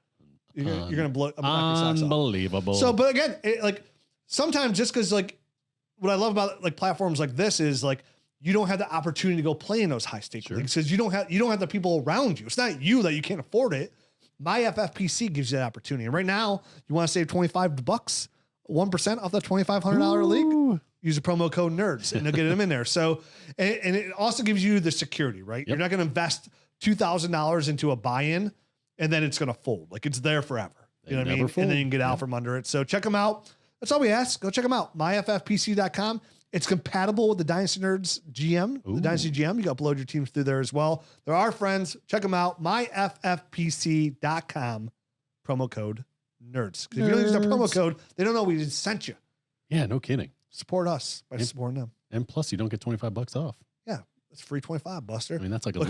You're going to blow. Unbelievable. So, but again, sometimes just because what I love about platforms like this is you don't have the opportunity to go play in those high stake leagues because you don't have the people around you. It's not you that you can't afford it. My FFPC gives you that opportunity. And right now, you want to save $25, 1% off that $2,500 league. Use the promo code NERDS and they'll get them in there. So, and it also gives you the security, right? Yep. You're not going to invest $2,000 into a buy-in and then it's going to fold. It's there forever. You know what I mean? Fold. And then you can get out from under it. So check them out. That's all we ask. Go check them out. myffpc.com. It's compatible with the Dynasty Nerds GM, the Dynasty GM. You can upload your teams through there as well. They're our friends. Check them out. myffpc.com. Promo code NERDS. If you don't use our promo code, they don't know we just sent you. Yeah, no kidding. Support us by supporting them. And plus, you don't get $25 off. Yeah, it's free 25, Buster. I mean, that's like a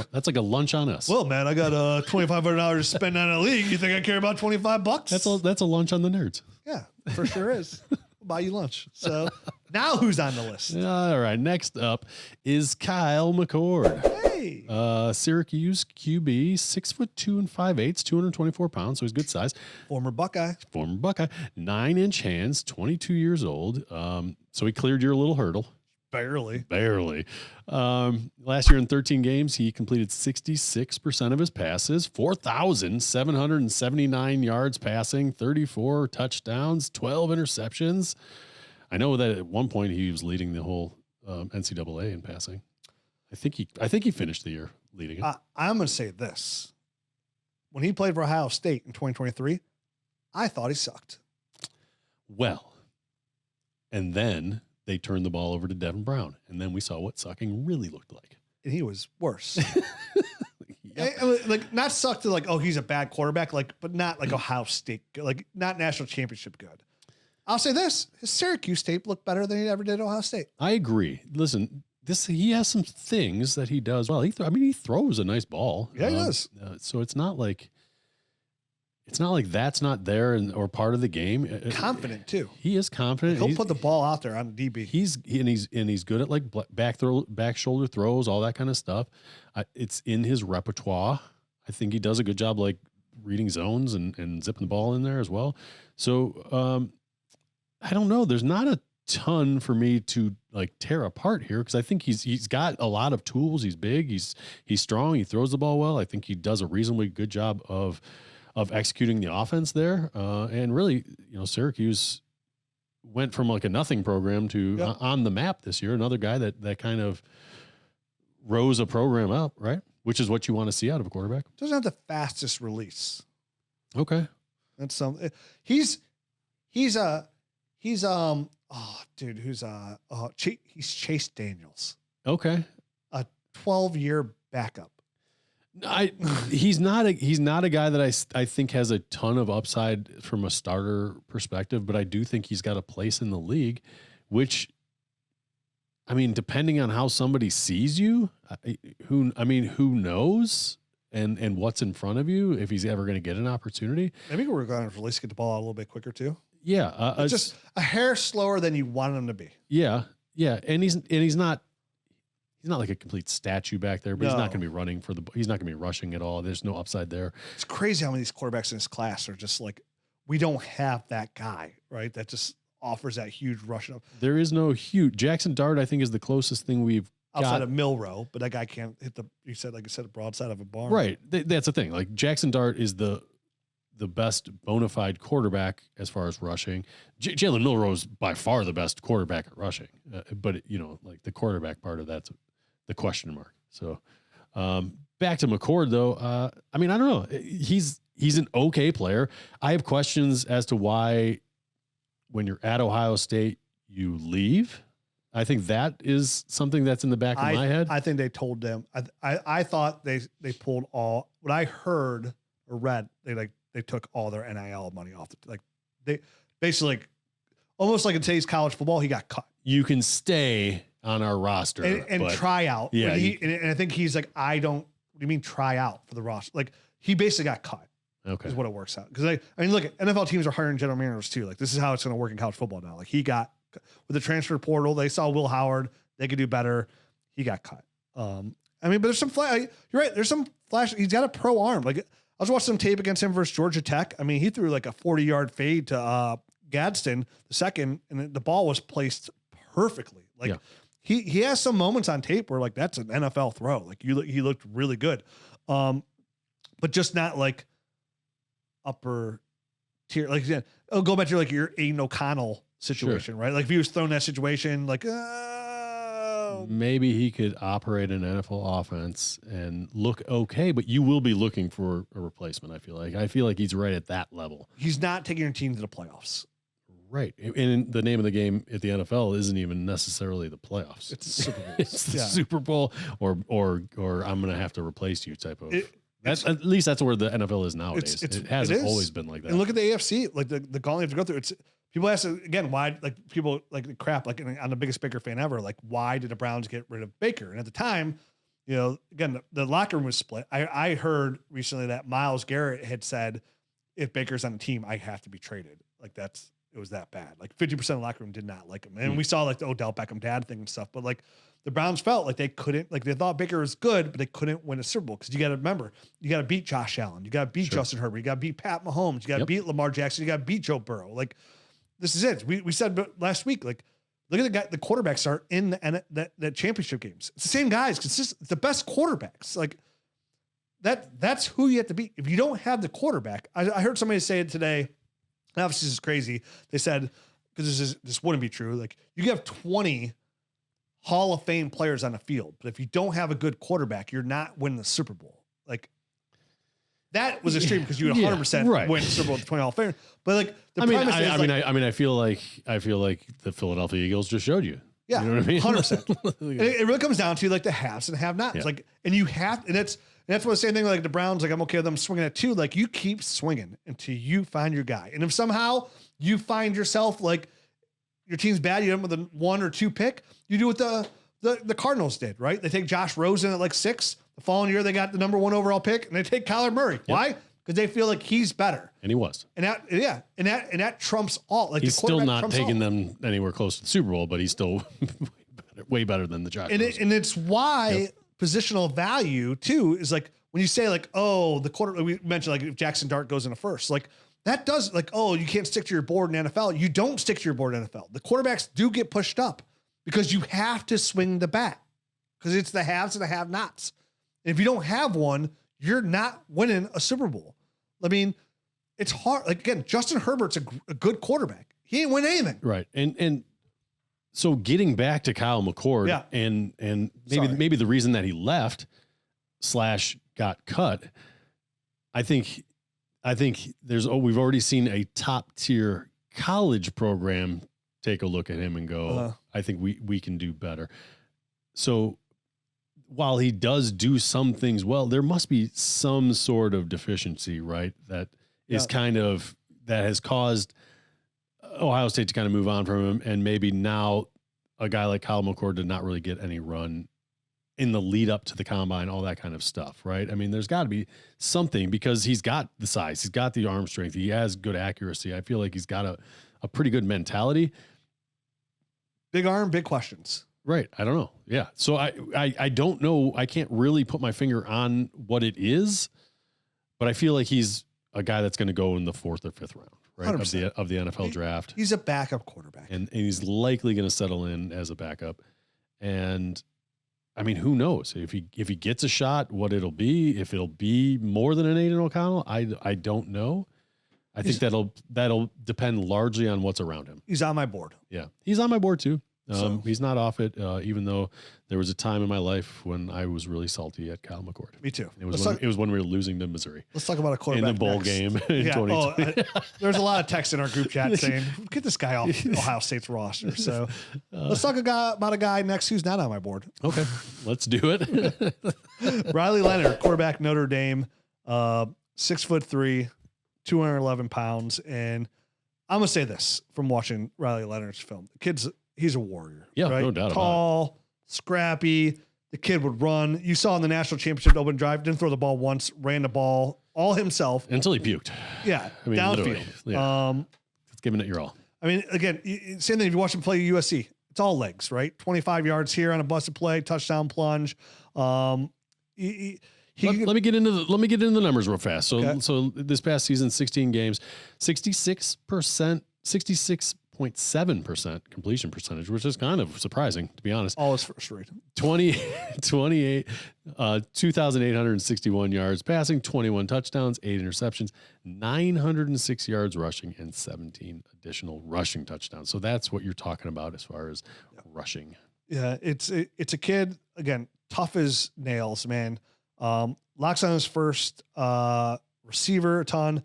lunch on us. Well, man, I got $2,500 to spend on a league. You think I care about $25? That's a lunch on the Nerds. Yeah, for sure is. We'll buy you lunch. So now who's on the list? All right, next up is Kyle McCord. Hey, Syracuse QB, 6'2" and 5/8, 224 pounds, so he's good size. Former Buckeye, 9-inch hands, 22 years old. So he cleared your little hurdle. Barely. Last year in 13 games, he completed 66% of his passes, 4,779 yards passing, 34 touchdowns, 12 interceptions. I know that at one point he was leading the whole NCAA in passing. I think he finished the year leading it. I'm going to say this. When he played for Ohio State in 2023, I thought he sucked. Well, and then they turned the ball over to Devin Brown, and then we saw what sucking really looked like. And he was worse. Not sucked to he's a bad quarterback, but not Ohio State, not national championship good. I'll say this: his Syracuse tape looked better than he ever did at Ohio State. I agree. Listen, he has some things that he does well. He throws a nice ball. Yeah, he does. So it's not like that's not there or part of the game. Confident too. He is confident. He'll put the ball out there on DB. He's good at back shoulder throws, all that kind of stuff. It's in his repertoire. I think he does a good job reading zones and zipping the ball in there as well. So I don't know. There's not a ton for me to tear apart here because I think he's got a lot of tools. He's big. He's strong. He throws the ball well. I think he does a reasonably good job of executing the offense there. And really, Syracuse went from a nothing program to on the map this year. Another guy that kind of rose a program up, right? Which is what you want to see out of a quarterback. Doesn't have the fastest release. Okay. That's he's Chase Daniels. Okay. A 12-year backup. He's not a guy that I think has a ton of upside from a starter perspective, but I do think he's got a place in the league, which, depending on how somebody sees you, who knows and what's in front of you, if he's ever going to get an opportunity. I think we're going to at least get the ball out a little bit quicker too. Yeah. It's just a hair slower than you want him to be. Yeah. Yeah. And he's not like a complete statue back there, but he's not going to be running he's not going to be rushing at all. There's no upside there. It's crazy how many of these quarterbacks in this class are just we don't have that guy, right? That just offers that huge rushing up. There is no huge. Jaxson Dart, I think, is the closest thing we've outside of Milrow, but that guy can't hit the broadside of a barn. Right. That's the thing. Jaxson Dart is the best bona fide quarterback as far as rushing. Jalen Milrow is by far the best quarterback at rushing, but the quarterback part of that's the question mark. So Back to McCord though. I mean, I don't know. He's an okay player. I have questions as to why when you're at Ohio State, you leave. I think that is something that's in the back of my head. I think they told them. I thought they pulled all what I heard or read. They took all their NIL money off. They basically almost like in today's college football, he got cut. You can stay on our roster and try out. Yeah, and I think he's like, I don't. What do you mean try out for the roster? Like he basically got cut. Okay, is what it works out. Because I mean, look, NFL teams are hiring general managers too. Like this is how it's going to work in college football now. Like he got with the transfer portal. They saw Will Howard. They could do better. He got cut. I mean, but there's some flash. You're right. There's some flash. He's got a pro arm. Like I was watching some tape against him versus Georgia Tech. I mean, he threw like a 40-yard fade to Gadsden the second, and the ball was placed perfectly. Like. Yeah. He has some moments on tape where like that's an NFL throw. Like he looked really good, but just not like upper tier. Like it'll go back to like your Aiden O'Connell situation, right? Like if he was thrown in that situation, like maybe he could operate an NFL offense and look okay, but you will be looking for a replacement. I feel like he's right at that level. He's not taking your team to the playoffs. Right. And the name of the game at the NFL isn't even necessarily the playoffs. It's the Super Bowl. It's the Super Bowl or I'm going to have to replace you type of. At least that's where the NFL is nowadays. It hasn't always been like that. And look at the AFC, like the gauntlet you have to go through. It's people ask again, why, like people like crap, like I'm the biggest Baker fan ever. Like why did the Browns get rid of Baker? And at the time, you know, again, the locker room was split. I heard recently that Myles Garrett had said, if Baker's on the team, I have to be traded. Like it was that bad. Like 50% of the locker room did not like him. And we saw like the Odell Beckham dad thing and stuff, but like the Browns felt like they couldn't, like they thought Baker was good, but they couldn't win a Super Bowl. Cause you got to remember, you got to beat Josh Allen. You got to beat Justin Herbert. You got to beat Pat Mahomes. You got to beat Lamar Jackson. You got to beat Joe Burrow. Like this is it. We said last week, like look at the quarterbacks are in the championship games. It's the same guys. It's the best quarterbacks. Like that's who you have to beat. If you don't have the quarterback, I heard somebody say it today. Obviously, this is crazy. They said, because this wouldn't be true. Like you have 20 Hall of Fame players on the field, but if you don't have a good quarterback, you're not winning the Super Bowl. Like that was extreme because you would 100% win the Super Bowl with 20 Hall of Fame. But like I feel like the Philadelphia Eagles just showed you. Yeah, you know what I mean? 100%. It really comes down to like the haves and have-nots. Yeah. Like, and you have, and that's what the same thing like the Browns. Like I'm okay with them swinging at 2. Like you keep swinging until you find your guy. And if somehow you find yourself like your team's bad, you end up with a 1 or 2 pick. You do what the Cardinals did, right? They take Josh Rosen at like 6. The following year they got the number 1 overall pick, and they take Kyler Murray. Yep. Why? Because they feel like he's better. And he was. And that trumps all. Like he's still not taking them anywhere close to the Super Bowl, but he's still way better than the Josh Rosen. And it's why positional value too is like when you say like, oh, the quarter, we mentioned like if Jaxson Dart goes in a first, like that does like, oh, you can't stick to your board in NFL. You don't stick to your board in NFL. The quarterbacks do get pushed up because you have to swing the bat because it's the haves and the have-nots. And if you don't have one, you're not winning a Super Bowl. I mean, it's hard. Like again, Justin Herbert's a good quarterback. He ain't win anything. Right. And so getting back to Kyle McCord and maybe the reason that he left / got cut, I think we've already seen a top tier college program take a look at him and go, I think we can do better. So while he does do some things well, there must be some sort of deficiency, right? That is that has caused Ohio State to kind of move on from him. And maybe now a guy like Kyle McCord did not really get any run in the lead up to the combine, all that kind of stuff, right? I mean, there's got to be something because he's got the size, he's got the arm strength, he has good accuracy. I feel like he's got a pretty good mentality. Big arm, big questions. Right. I don't know. Yeah. So I don't know. I can't really put my finger on what it is, but I feel like he's a guy that's going to go in the 4th or 5th round, right? Of the NFL draft. He's a backup quarterback. And he's likely going to settle in as a backup. And I mean, who knows if he gets a shot, what it'll be, if it'll be more than an Aiden O'Connell, I don't know. I think that'll depend largely on what's around him. He's on my board. Yeah. He's on my board too. So. He's not off it, even though there was a time in my life when I was really salty at Kyle McCord. Me too. It was when we were losing to Missouri. Let's talk about a quarterback in the bowl next. game in 2020. There's a lot of text in our group chat saying, get this guy off Ohio State's roster. So let's talk about a guy next who's not on my board. Okay, let's do it. Riley Leonard, quarterback, Notre Dame, 6'3", 211 pounds. And I'm going to say this from watching Riley Leonard's film. The he's a warrior. Yeah, right? no doubt Tall, about it. scrappy. The kid would run. You saw in the national championship open drive, didn't throw the ball once, ran the ball all himself. Until he puked. Yeah, I mean, downfield. Yeah. It's giving it your all. I mean, again, same thing if you watch him play USC. It's all legs, right? 25 yards here on a busted play, touchdown plunge. Let me get into the numbers real fast. So this past season, 16 games, 66.7% completion percentage, which is kind of surprising, to be honest. All his first read. 2,861 yards passing, 21 touchdowns, 8 interceptions, 906 yards rushing, and 17 additional rushing touchdowns. So that's what you're talking about as far as rushing. Yeah, it's a kid, again, tough as nails, man. Locks on his first receiver a ton.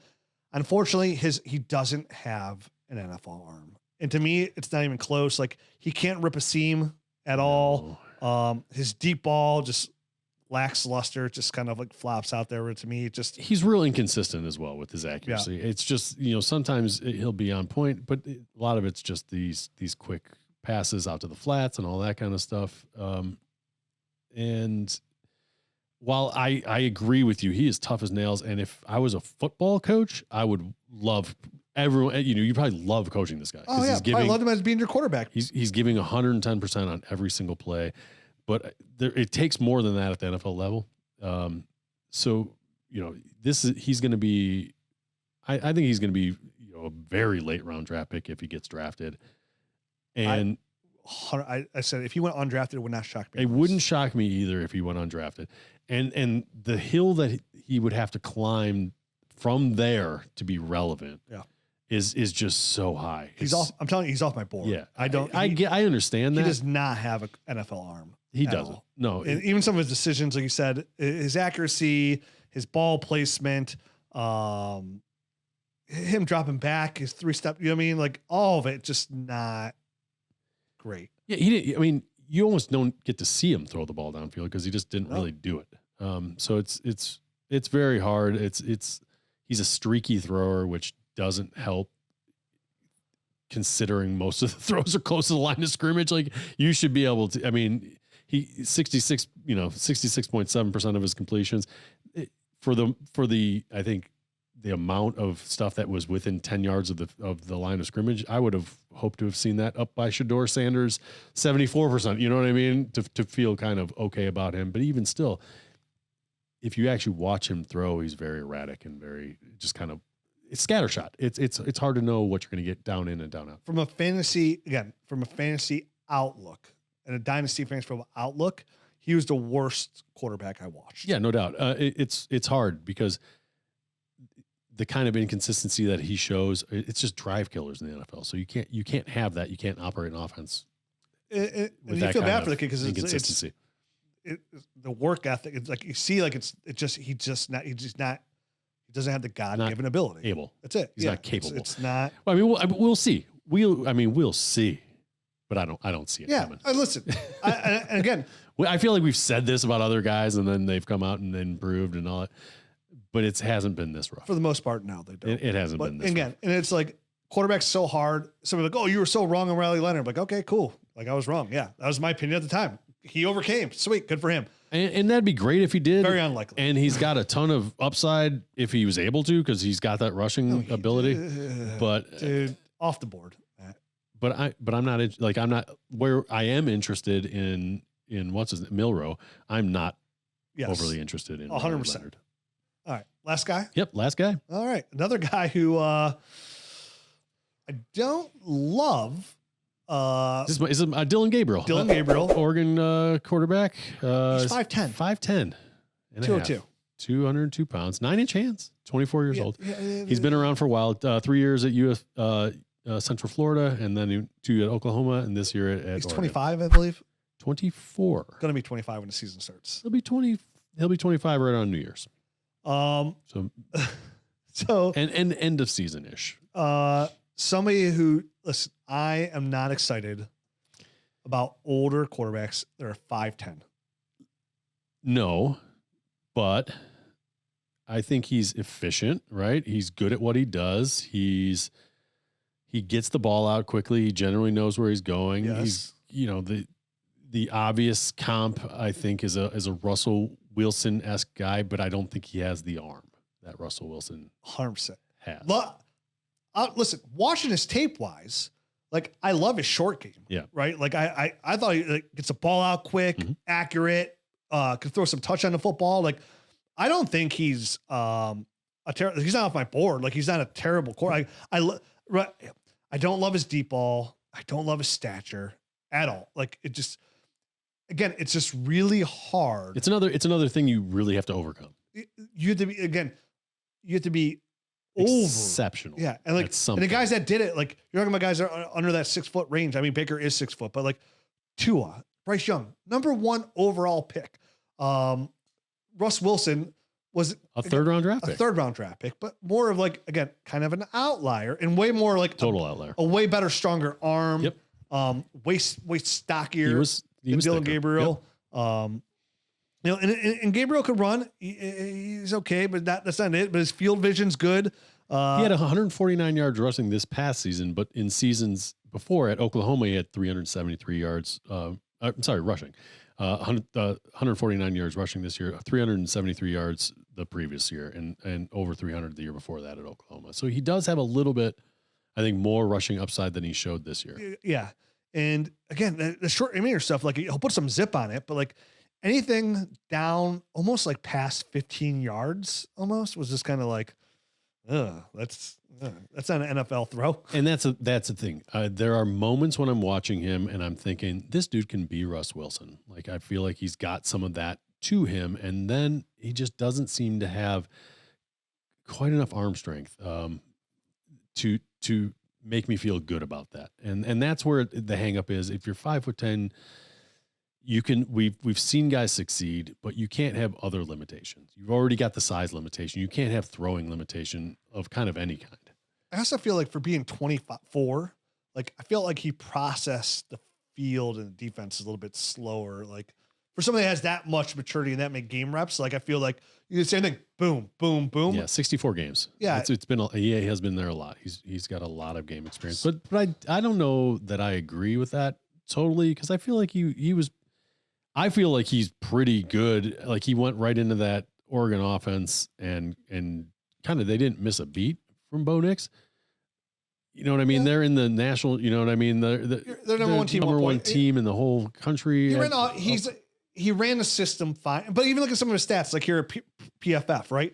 Unfortunately, he doesn't have an NFL arm. And to me, it's not even close. Like, he can't rip a seam at all. His deep ball just lacks luster. It just kind of like flops out there. To me, he's real inconsistent as well with his accuracy. Yeah. It's just, sometimes he'll be on point, but a lot of it's just these quick passes out to the flats and all that kind of stuff. And while I agree with you, he is tough as nails. And if I was a football coach, I would love everyone. You probably love coaching this guy. Oh yeah, I love him as being your quarterback. He's giving 110% on every single play, but it takes more than that at the NFL level. So he's going to be. I think he's going to be a very late round draft pick if he gets drafted. And I said if he went undrafted, it would not shock me. It wouldn't shock me either if he went undrafted. And the hill that he would have to climb from there to be relevant, is just so high. I'm telling you, he's off my board. Yeah, I understand that he does not have an NFL arm. He doesn't. All. No, and even some of his decisions, like you said, his accuracy, his ball placement, him dropping back, his 3-step. You know what I mean? Like all of it, just not great. Yeah, he didn't. I mean, you almost don't get to see him throw the ball downfield because he just didn't really do it. So it's very hard. He's a streaky thrower, which doesn't help considering most of the throws are close to the line of scrimmage. Like you should be able to, he 66.7% of his completions for the, I think the amount of stuff that was within 10 yards of the line of scrimmage, I would have hoped to have seen that up by Shedeur Sanders, 74%. You know what I mean? To feel kind of okay about him. But even still, if you actually watch him throw, he's very erratic and very just kind of, it's scattershot. It's hard to know what you're going to get down in and down out. From a fantasy outlook and a dynasty fantasy football outlook, he was the worst quarterback I watched. Yeah, no doubt. It's hard because the kind of inconsistency that he shows, it's just drive killers in the NFL. So you can't have that. You can't operate an offense. And you feel bad for the kid because inconsistency. The work ethic. It's like you see, like he doesn't have the God-given ability. Able. That's it. He's not capable. It's not. Well, we'll see. We'll see, but I don't see it coming. Listen, and again, I feel like we've said this about other guys, and then they've come out and improved and all that. But it hasn't been this rough. For the most part, no, they don't. It hasn't been this rough. And it's like quarterback's so hard. Somebody's like, oh, you were so wrong on Riley Leonard. I'm like, okay, cool. Like I was wrong. Yeah, that was my opinion at the time. He overcame. Sweet, good for him. And that'd be great if he did. Very unlikely. And he's got a ton of upside if he was able to, because he's got that rushing ability. But dude, off the board. But I'm not where I am interested in what's his name, Milroe. I'm not overly interested in 100%. All right, last guy. Yep, last guy. All right, another guy who I don't love. This is Dillon Gabriel. Dillon Gabriel, Oregon quarterback. He's 5'10". 5'10". 202. 202 pounds. 9-inch hands. 24 years old. Yeah, He's been around for a while. 3 years at Central Florida, and then 2 at Oklahoma, and this year at He's Oregon. 25, I believe. 24. Going to be 25 when the season starts. He'll be 20. He'll be 25 right on New Year's. So and end of season ish. Somebody who, listen, I am not excited about older quarterbacks that are 5'10". No, but I think he's efficient, right? He's good at what he does. He gets the ball out quickly. He generally knows where he's going. Yes. He's, the obvious comp, I think, is a Russell Wilson-esque guy, but I don't think he has the arm that Russell Wilson 100% has. Listen, watching his tape wise, like I love his short game. Yeah. Right. Like I thought he gets the ball out quick, accurate, could throw some touch on the football. Like I don't think he's he's not off my board. Like he's not a terrible quarterback. I don't love his deep ball. I don't love his stature at all. Like it just, again, it's just really hard. It's another thing you really have to overcome. You have to be exceptional. Yeah. And like, and the guys that did it, like you're talking about guys that are under that 6 foot range. I mean, Baker is 6 foot, but like Tua, Bryce Young, number 1 overall pick. Russ Wilson was a third round draft pick, but more of like, again, kind of an outlier and way more like total outlier, a way better, stronger arm. Yep. Way stockier. He was Dillon thicker. Gabriel. Yep. And Gabriel could run. He's okay, but that's not it. But his field vision's good. He had 149 yards rushing this past season, but in seasons before at Oklahoma, he had 373 yards. Rushing. 149 yards rushing this year, 373 yards the previous year, and over 300 the year before that at Oklahoma. So he does have a little bit, I think, more rushing upside than he showed this year. Yeah. And again, the short intermediate stuff, like he'll put some zip on it, but like anything down almost like past 15 yards almost was just kind of like, that's not an NFL throw. And that's the thing. There are moments when I'm watching him and I'm thinking, this dude can be Russ Wilson. Like, I feel like he's got some of that to him. And then he just doesn't seem to have quite enough arm strength to make me feel good about that. And that's where the hang up is. If you're 5'10", we've seen guys succeed, but you can't have other limitations. You've already got the size limitation. You can't have throwing limitation of kind of any kind. I also feel like for being 24, like I feel like he processed the field and the defense a little bit slower. Like for somebody that has that much maturity and that many game reps, like I feel like you do the same thing. Boom, boom, boom. Yeah, 64 games. Yeah, it's been he has been there a lot. He's got a lot of game experience, but I don't know that I agree with that totally, because I feel like I feel like he's pretty good. Like he went right into that Oregon offense and kind of they didn't miss a beat from Bo Nix. You know what I mean? Yeah. They're in the national. You know what I mean? They're number one team. Number one team in the whole country. He ran the system fine, but even look at some of his stats, like here at PFF, right?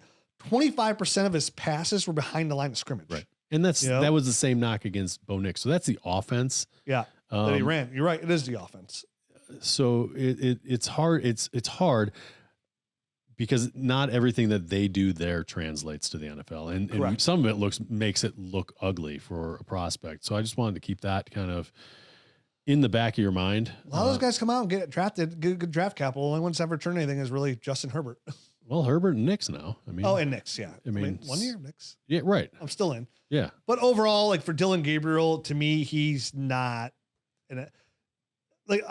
25% of his passes were behind the line of scrimmage. Right. And that was the same knock against Bo Nix. So that's the offense. Yeah. That he ran. You're right. It is the offense. So it's hard. It's hard because not everything that they do there translates to the NFL, and some of it makes it look ugly for a prospect. So I just wanted to keep that kind of in the back of your mind. A lot of those guys come out and get drafted, get good draft capital. The only one's ever turned anything is really Justin Herbert. Well, Herbert and Nix now. I mean, and Nix, yeah. I mean 1 year Nix. Yeah, right. I'm still in. Yeah, but overall, like for Dillon Gabriel, to me, he's not in it. Like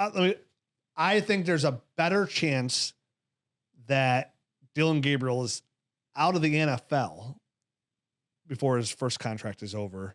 I think there's a better chance that Dillon Gabriel is out of the NFL before his first contract is over.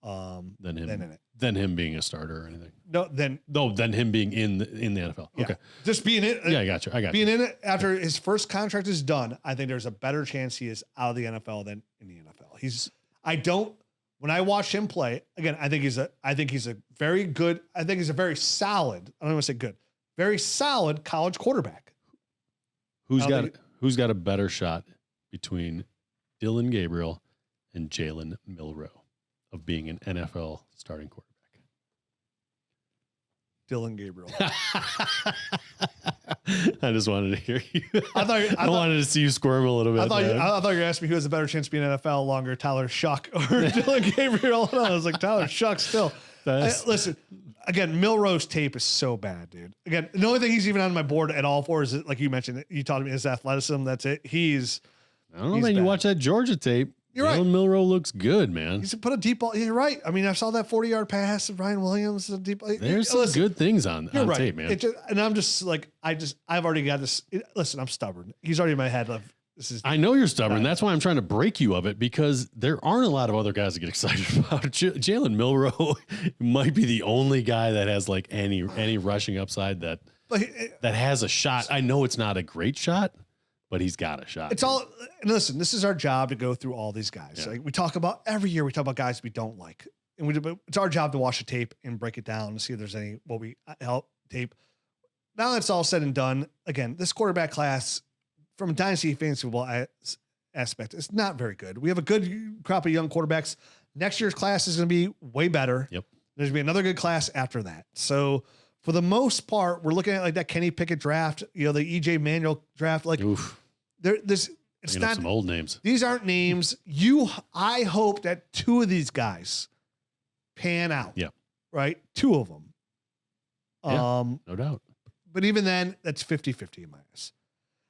Than him being a starter or anything. Than him being in the NFL. Yeah. Okay. Just being in it. Yeah, I got you. Being in it after his first contract is done, I think there's a better chance he is out of the NFL than in the NFL. When I watch him play, again, I think he's a very good, I think he's a very solid, I don't want to say good, very solid college quarterback. Who's got a better shot between Dillon Gabriel and Jalen Milroe of being an NFL starting quarterback? Dillon Gabriel. I just wanted to hear you. I wanted to see you squirm a little bit. I thought you were going to ask me who has a better chance to be in NFL longer, Tyler Shuck or Dillon Gabriel. And I was like, Tyler Shuck still. Listen, again, Milroe's tape is so bad, dude. Again, the only thing he's even on my board at all for is, like you mentioned, you taught me his athleticism. That's it. I don't know, man. You watch that Georgia tape. You're right. Milroe looks good, man. He's put a deep ball. You're right. I mean, I saw that 40-yard pass of Ryan Williams. Deep. There's some good things on right. tape, man. And I'm just like, I've already got this. Listen, I'm stubborn. He's already in my head. I know you're stubborn. That's why I'm trying to break you of it, because there aren't a lot of other guys to get excited about. Jalen Milroe might be the only guy that has like any rushing upside that has a shot. I know it's not a great shot, but he's got a shot. And listen, this is our job to go through all these guys. Yeah. Like we talk about every year, we talk about guys we don't like, and it's our job to watch the tape and break it down and see if there's any what we help tape. Now that's all said and done. Again, this quarterback class, from a dynasty fantasy football aspect, it's not very good. We have a good crop of young quarterbacks. Next year's class is going to be way better. Yep. There's going to be another good class after that. So for the most part, we're looking at like that Kenny Pickett draft, the EJ Manuel draft. Like it's not some old names. These aren't names. I hope that two of these guys pan out. Yeah. Right. Two of them. No doubt. But even then, that's 50-50 in my eyes.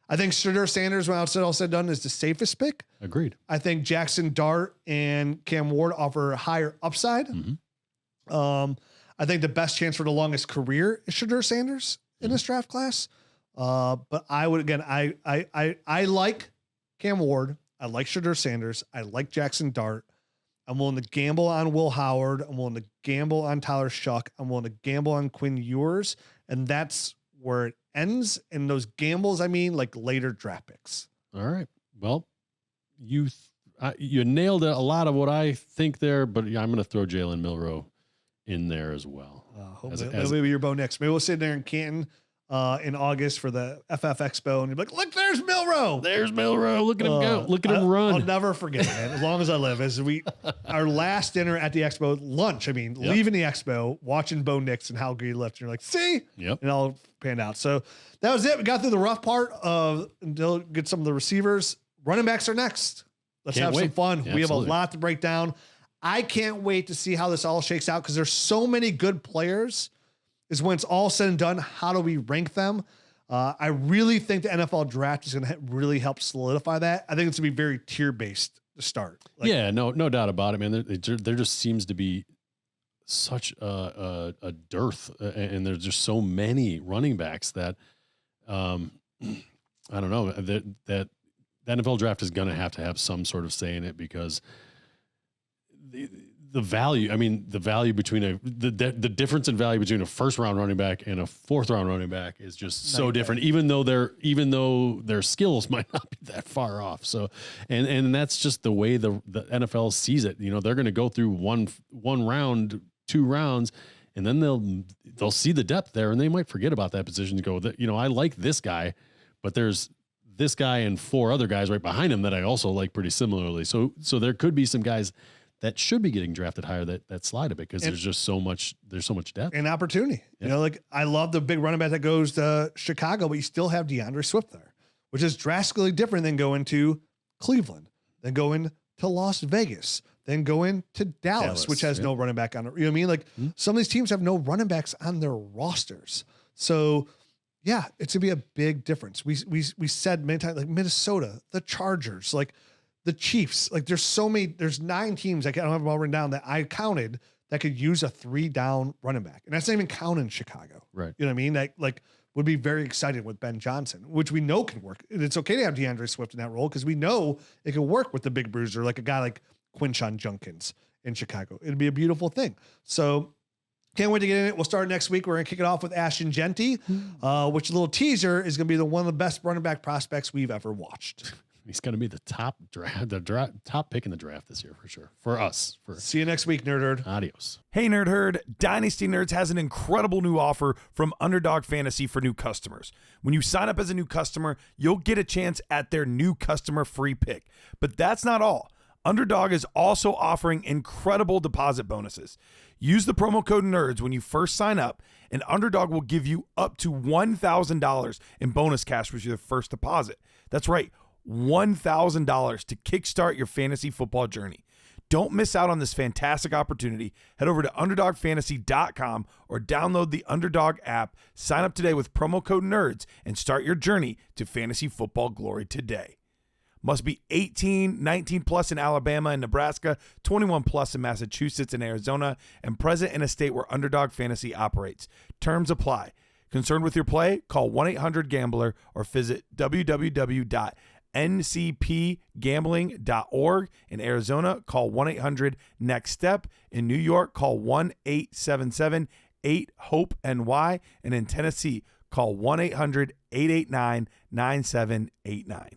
I think Shedeur Sanders, when all said and done, is the safest pick. Agreed. I think Jaxson Dart and Cam Ward offer higher upside. Mm-hmm. I think the best chance for the longest career is Shedeur Sanders in this draft class. But I would, again, I like Cam Ward. I like Shedeur Sanders. I like Jaxson Dart. I'm willing to gamble on Will Howard. I'm willing to gamble on Tyler Shuck. I'm willing to gamble on Quinn Ewers. And that's where it ends. And those gambles, I mean, like later draft picks. All right. Well, you nailed a lot of what I think there, but I'm going to throw Jalen Milroe in there as well. Maybe your Bo Nix. Maybe we'll sit there in Canton in August for the FF Expo, and you're like, look, there's Milroe. There's Milroe. Look at him go. Look at him run. I'll never forget, man, as long as I live. Our last dinner at the Expo, lunch, leaving the Expo, watching Bo Nix and how good he left. And you're like, see? Yep. And all panned out. So that was it. We got through the rough part until get some of the receivers. Running backs are next. Let's have some fun. Yeah, we have absolutely. a lot to break down. I can't wait to see how this all shakes out because there's so many good players. Is when it's all said and done, how do we rank them? I really think the NFL draft is going to really help solidify that. I think it's going to be very tier-based to start. No doubt about it, man. There just seems to be such a dearth, and there's just so many running backs that I don't know, that the NFL draft is going to have some sort of say in it because the value, the value between the difference in value between a first round running back and a fourth round running back is just so different, even though their skills might not be that far off. So, and that's just the way the NFL sees it. They're going to go through one round, 2 rounds, and then they'll see the depth there, and they might forget about that position to go, I like this guy, but there's this guy and 4 other guys right behind him that I also like pretty similarly. So there could be some guys that should be getting drafted higher that slide a bit because there's so much depth and opportunity. Yeah. I love the big running back that goes to Chicago, but you still have DeAndre Swift there, which is drastically different than going to Cleveland, then going to Las Vegas, then going to Dallas, which has no running back on it. You know what I mean? Like some of these teams have no running backs on their rosters. So yeah, it's gonna be a big difference. We said many times, like Minnesota, the Chargers, like the Chiefs, like there's 9 teams I don't have them all written down that I counted that could use a 3-down running back. And that's not even counting Chicago. Right. You know what I mean? That would be very excited with Ben Johnson, which we know can work. And it's okay to have DeAndre Swift in that role because we know it can work with the big bruiser, like a guy like Quinshon Judkins in Chicago. It'd be a beautiful thing. So can't wait to get in it. We'll start next week. We're going to kick it off with Ashton Genty, which one of the best running back prospects we've ever watched. He's going to be the top pick in the draft this year for sure. For us. See you next week, Nerd Herd. Adios. Hey, Nerd Herd. Dynasty Nerds has an incredible new offer from Underdog Fantasy for new customers. When you sign up as a new customer, you'll get a chance at their new customer free pick. But that's not all. Underdog is also offering incredible deposit bonuses. Use the promo code NERDS when you first sign up, and Underdog will give you up to $1,000 in bonus cash with your first deposit. That's right, $1,000 to kickstart your fantasy football journey. Don't miss out on this fantastic opportunity. Head over to UnderdogFantasy.com or download the Underdog app. Sign up today with promo code NERDS and start your journey to fantasy football glory today. Must be 18, 19 plus in Alabama and Nebraska, 21 plus in Massachusetts and Arizona, and present in a state where Underdog Fantasy operates. Terms apply. Concerned with your play? Call 1-800-GAMBLER or visit www.ncpgambling.org. In Arizona, call 1-800-NEXT-STEP. In New York, call 1-877-8-HOPE-NY. And in Tennessee, call 1-800-889-9789.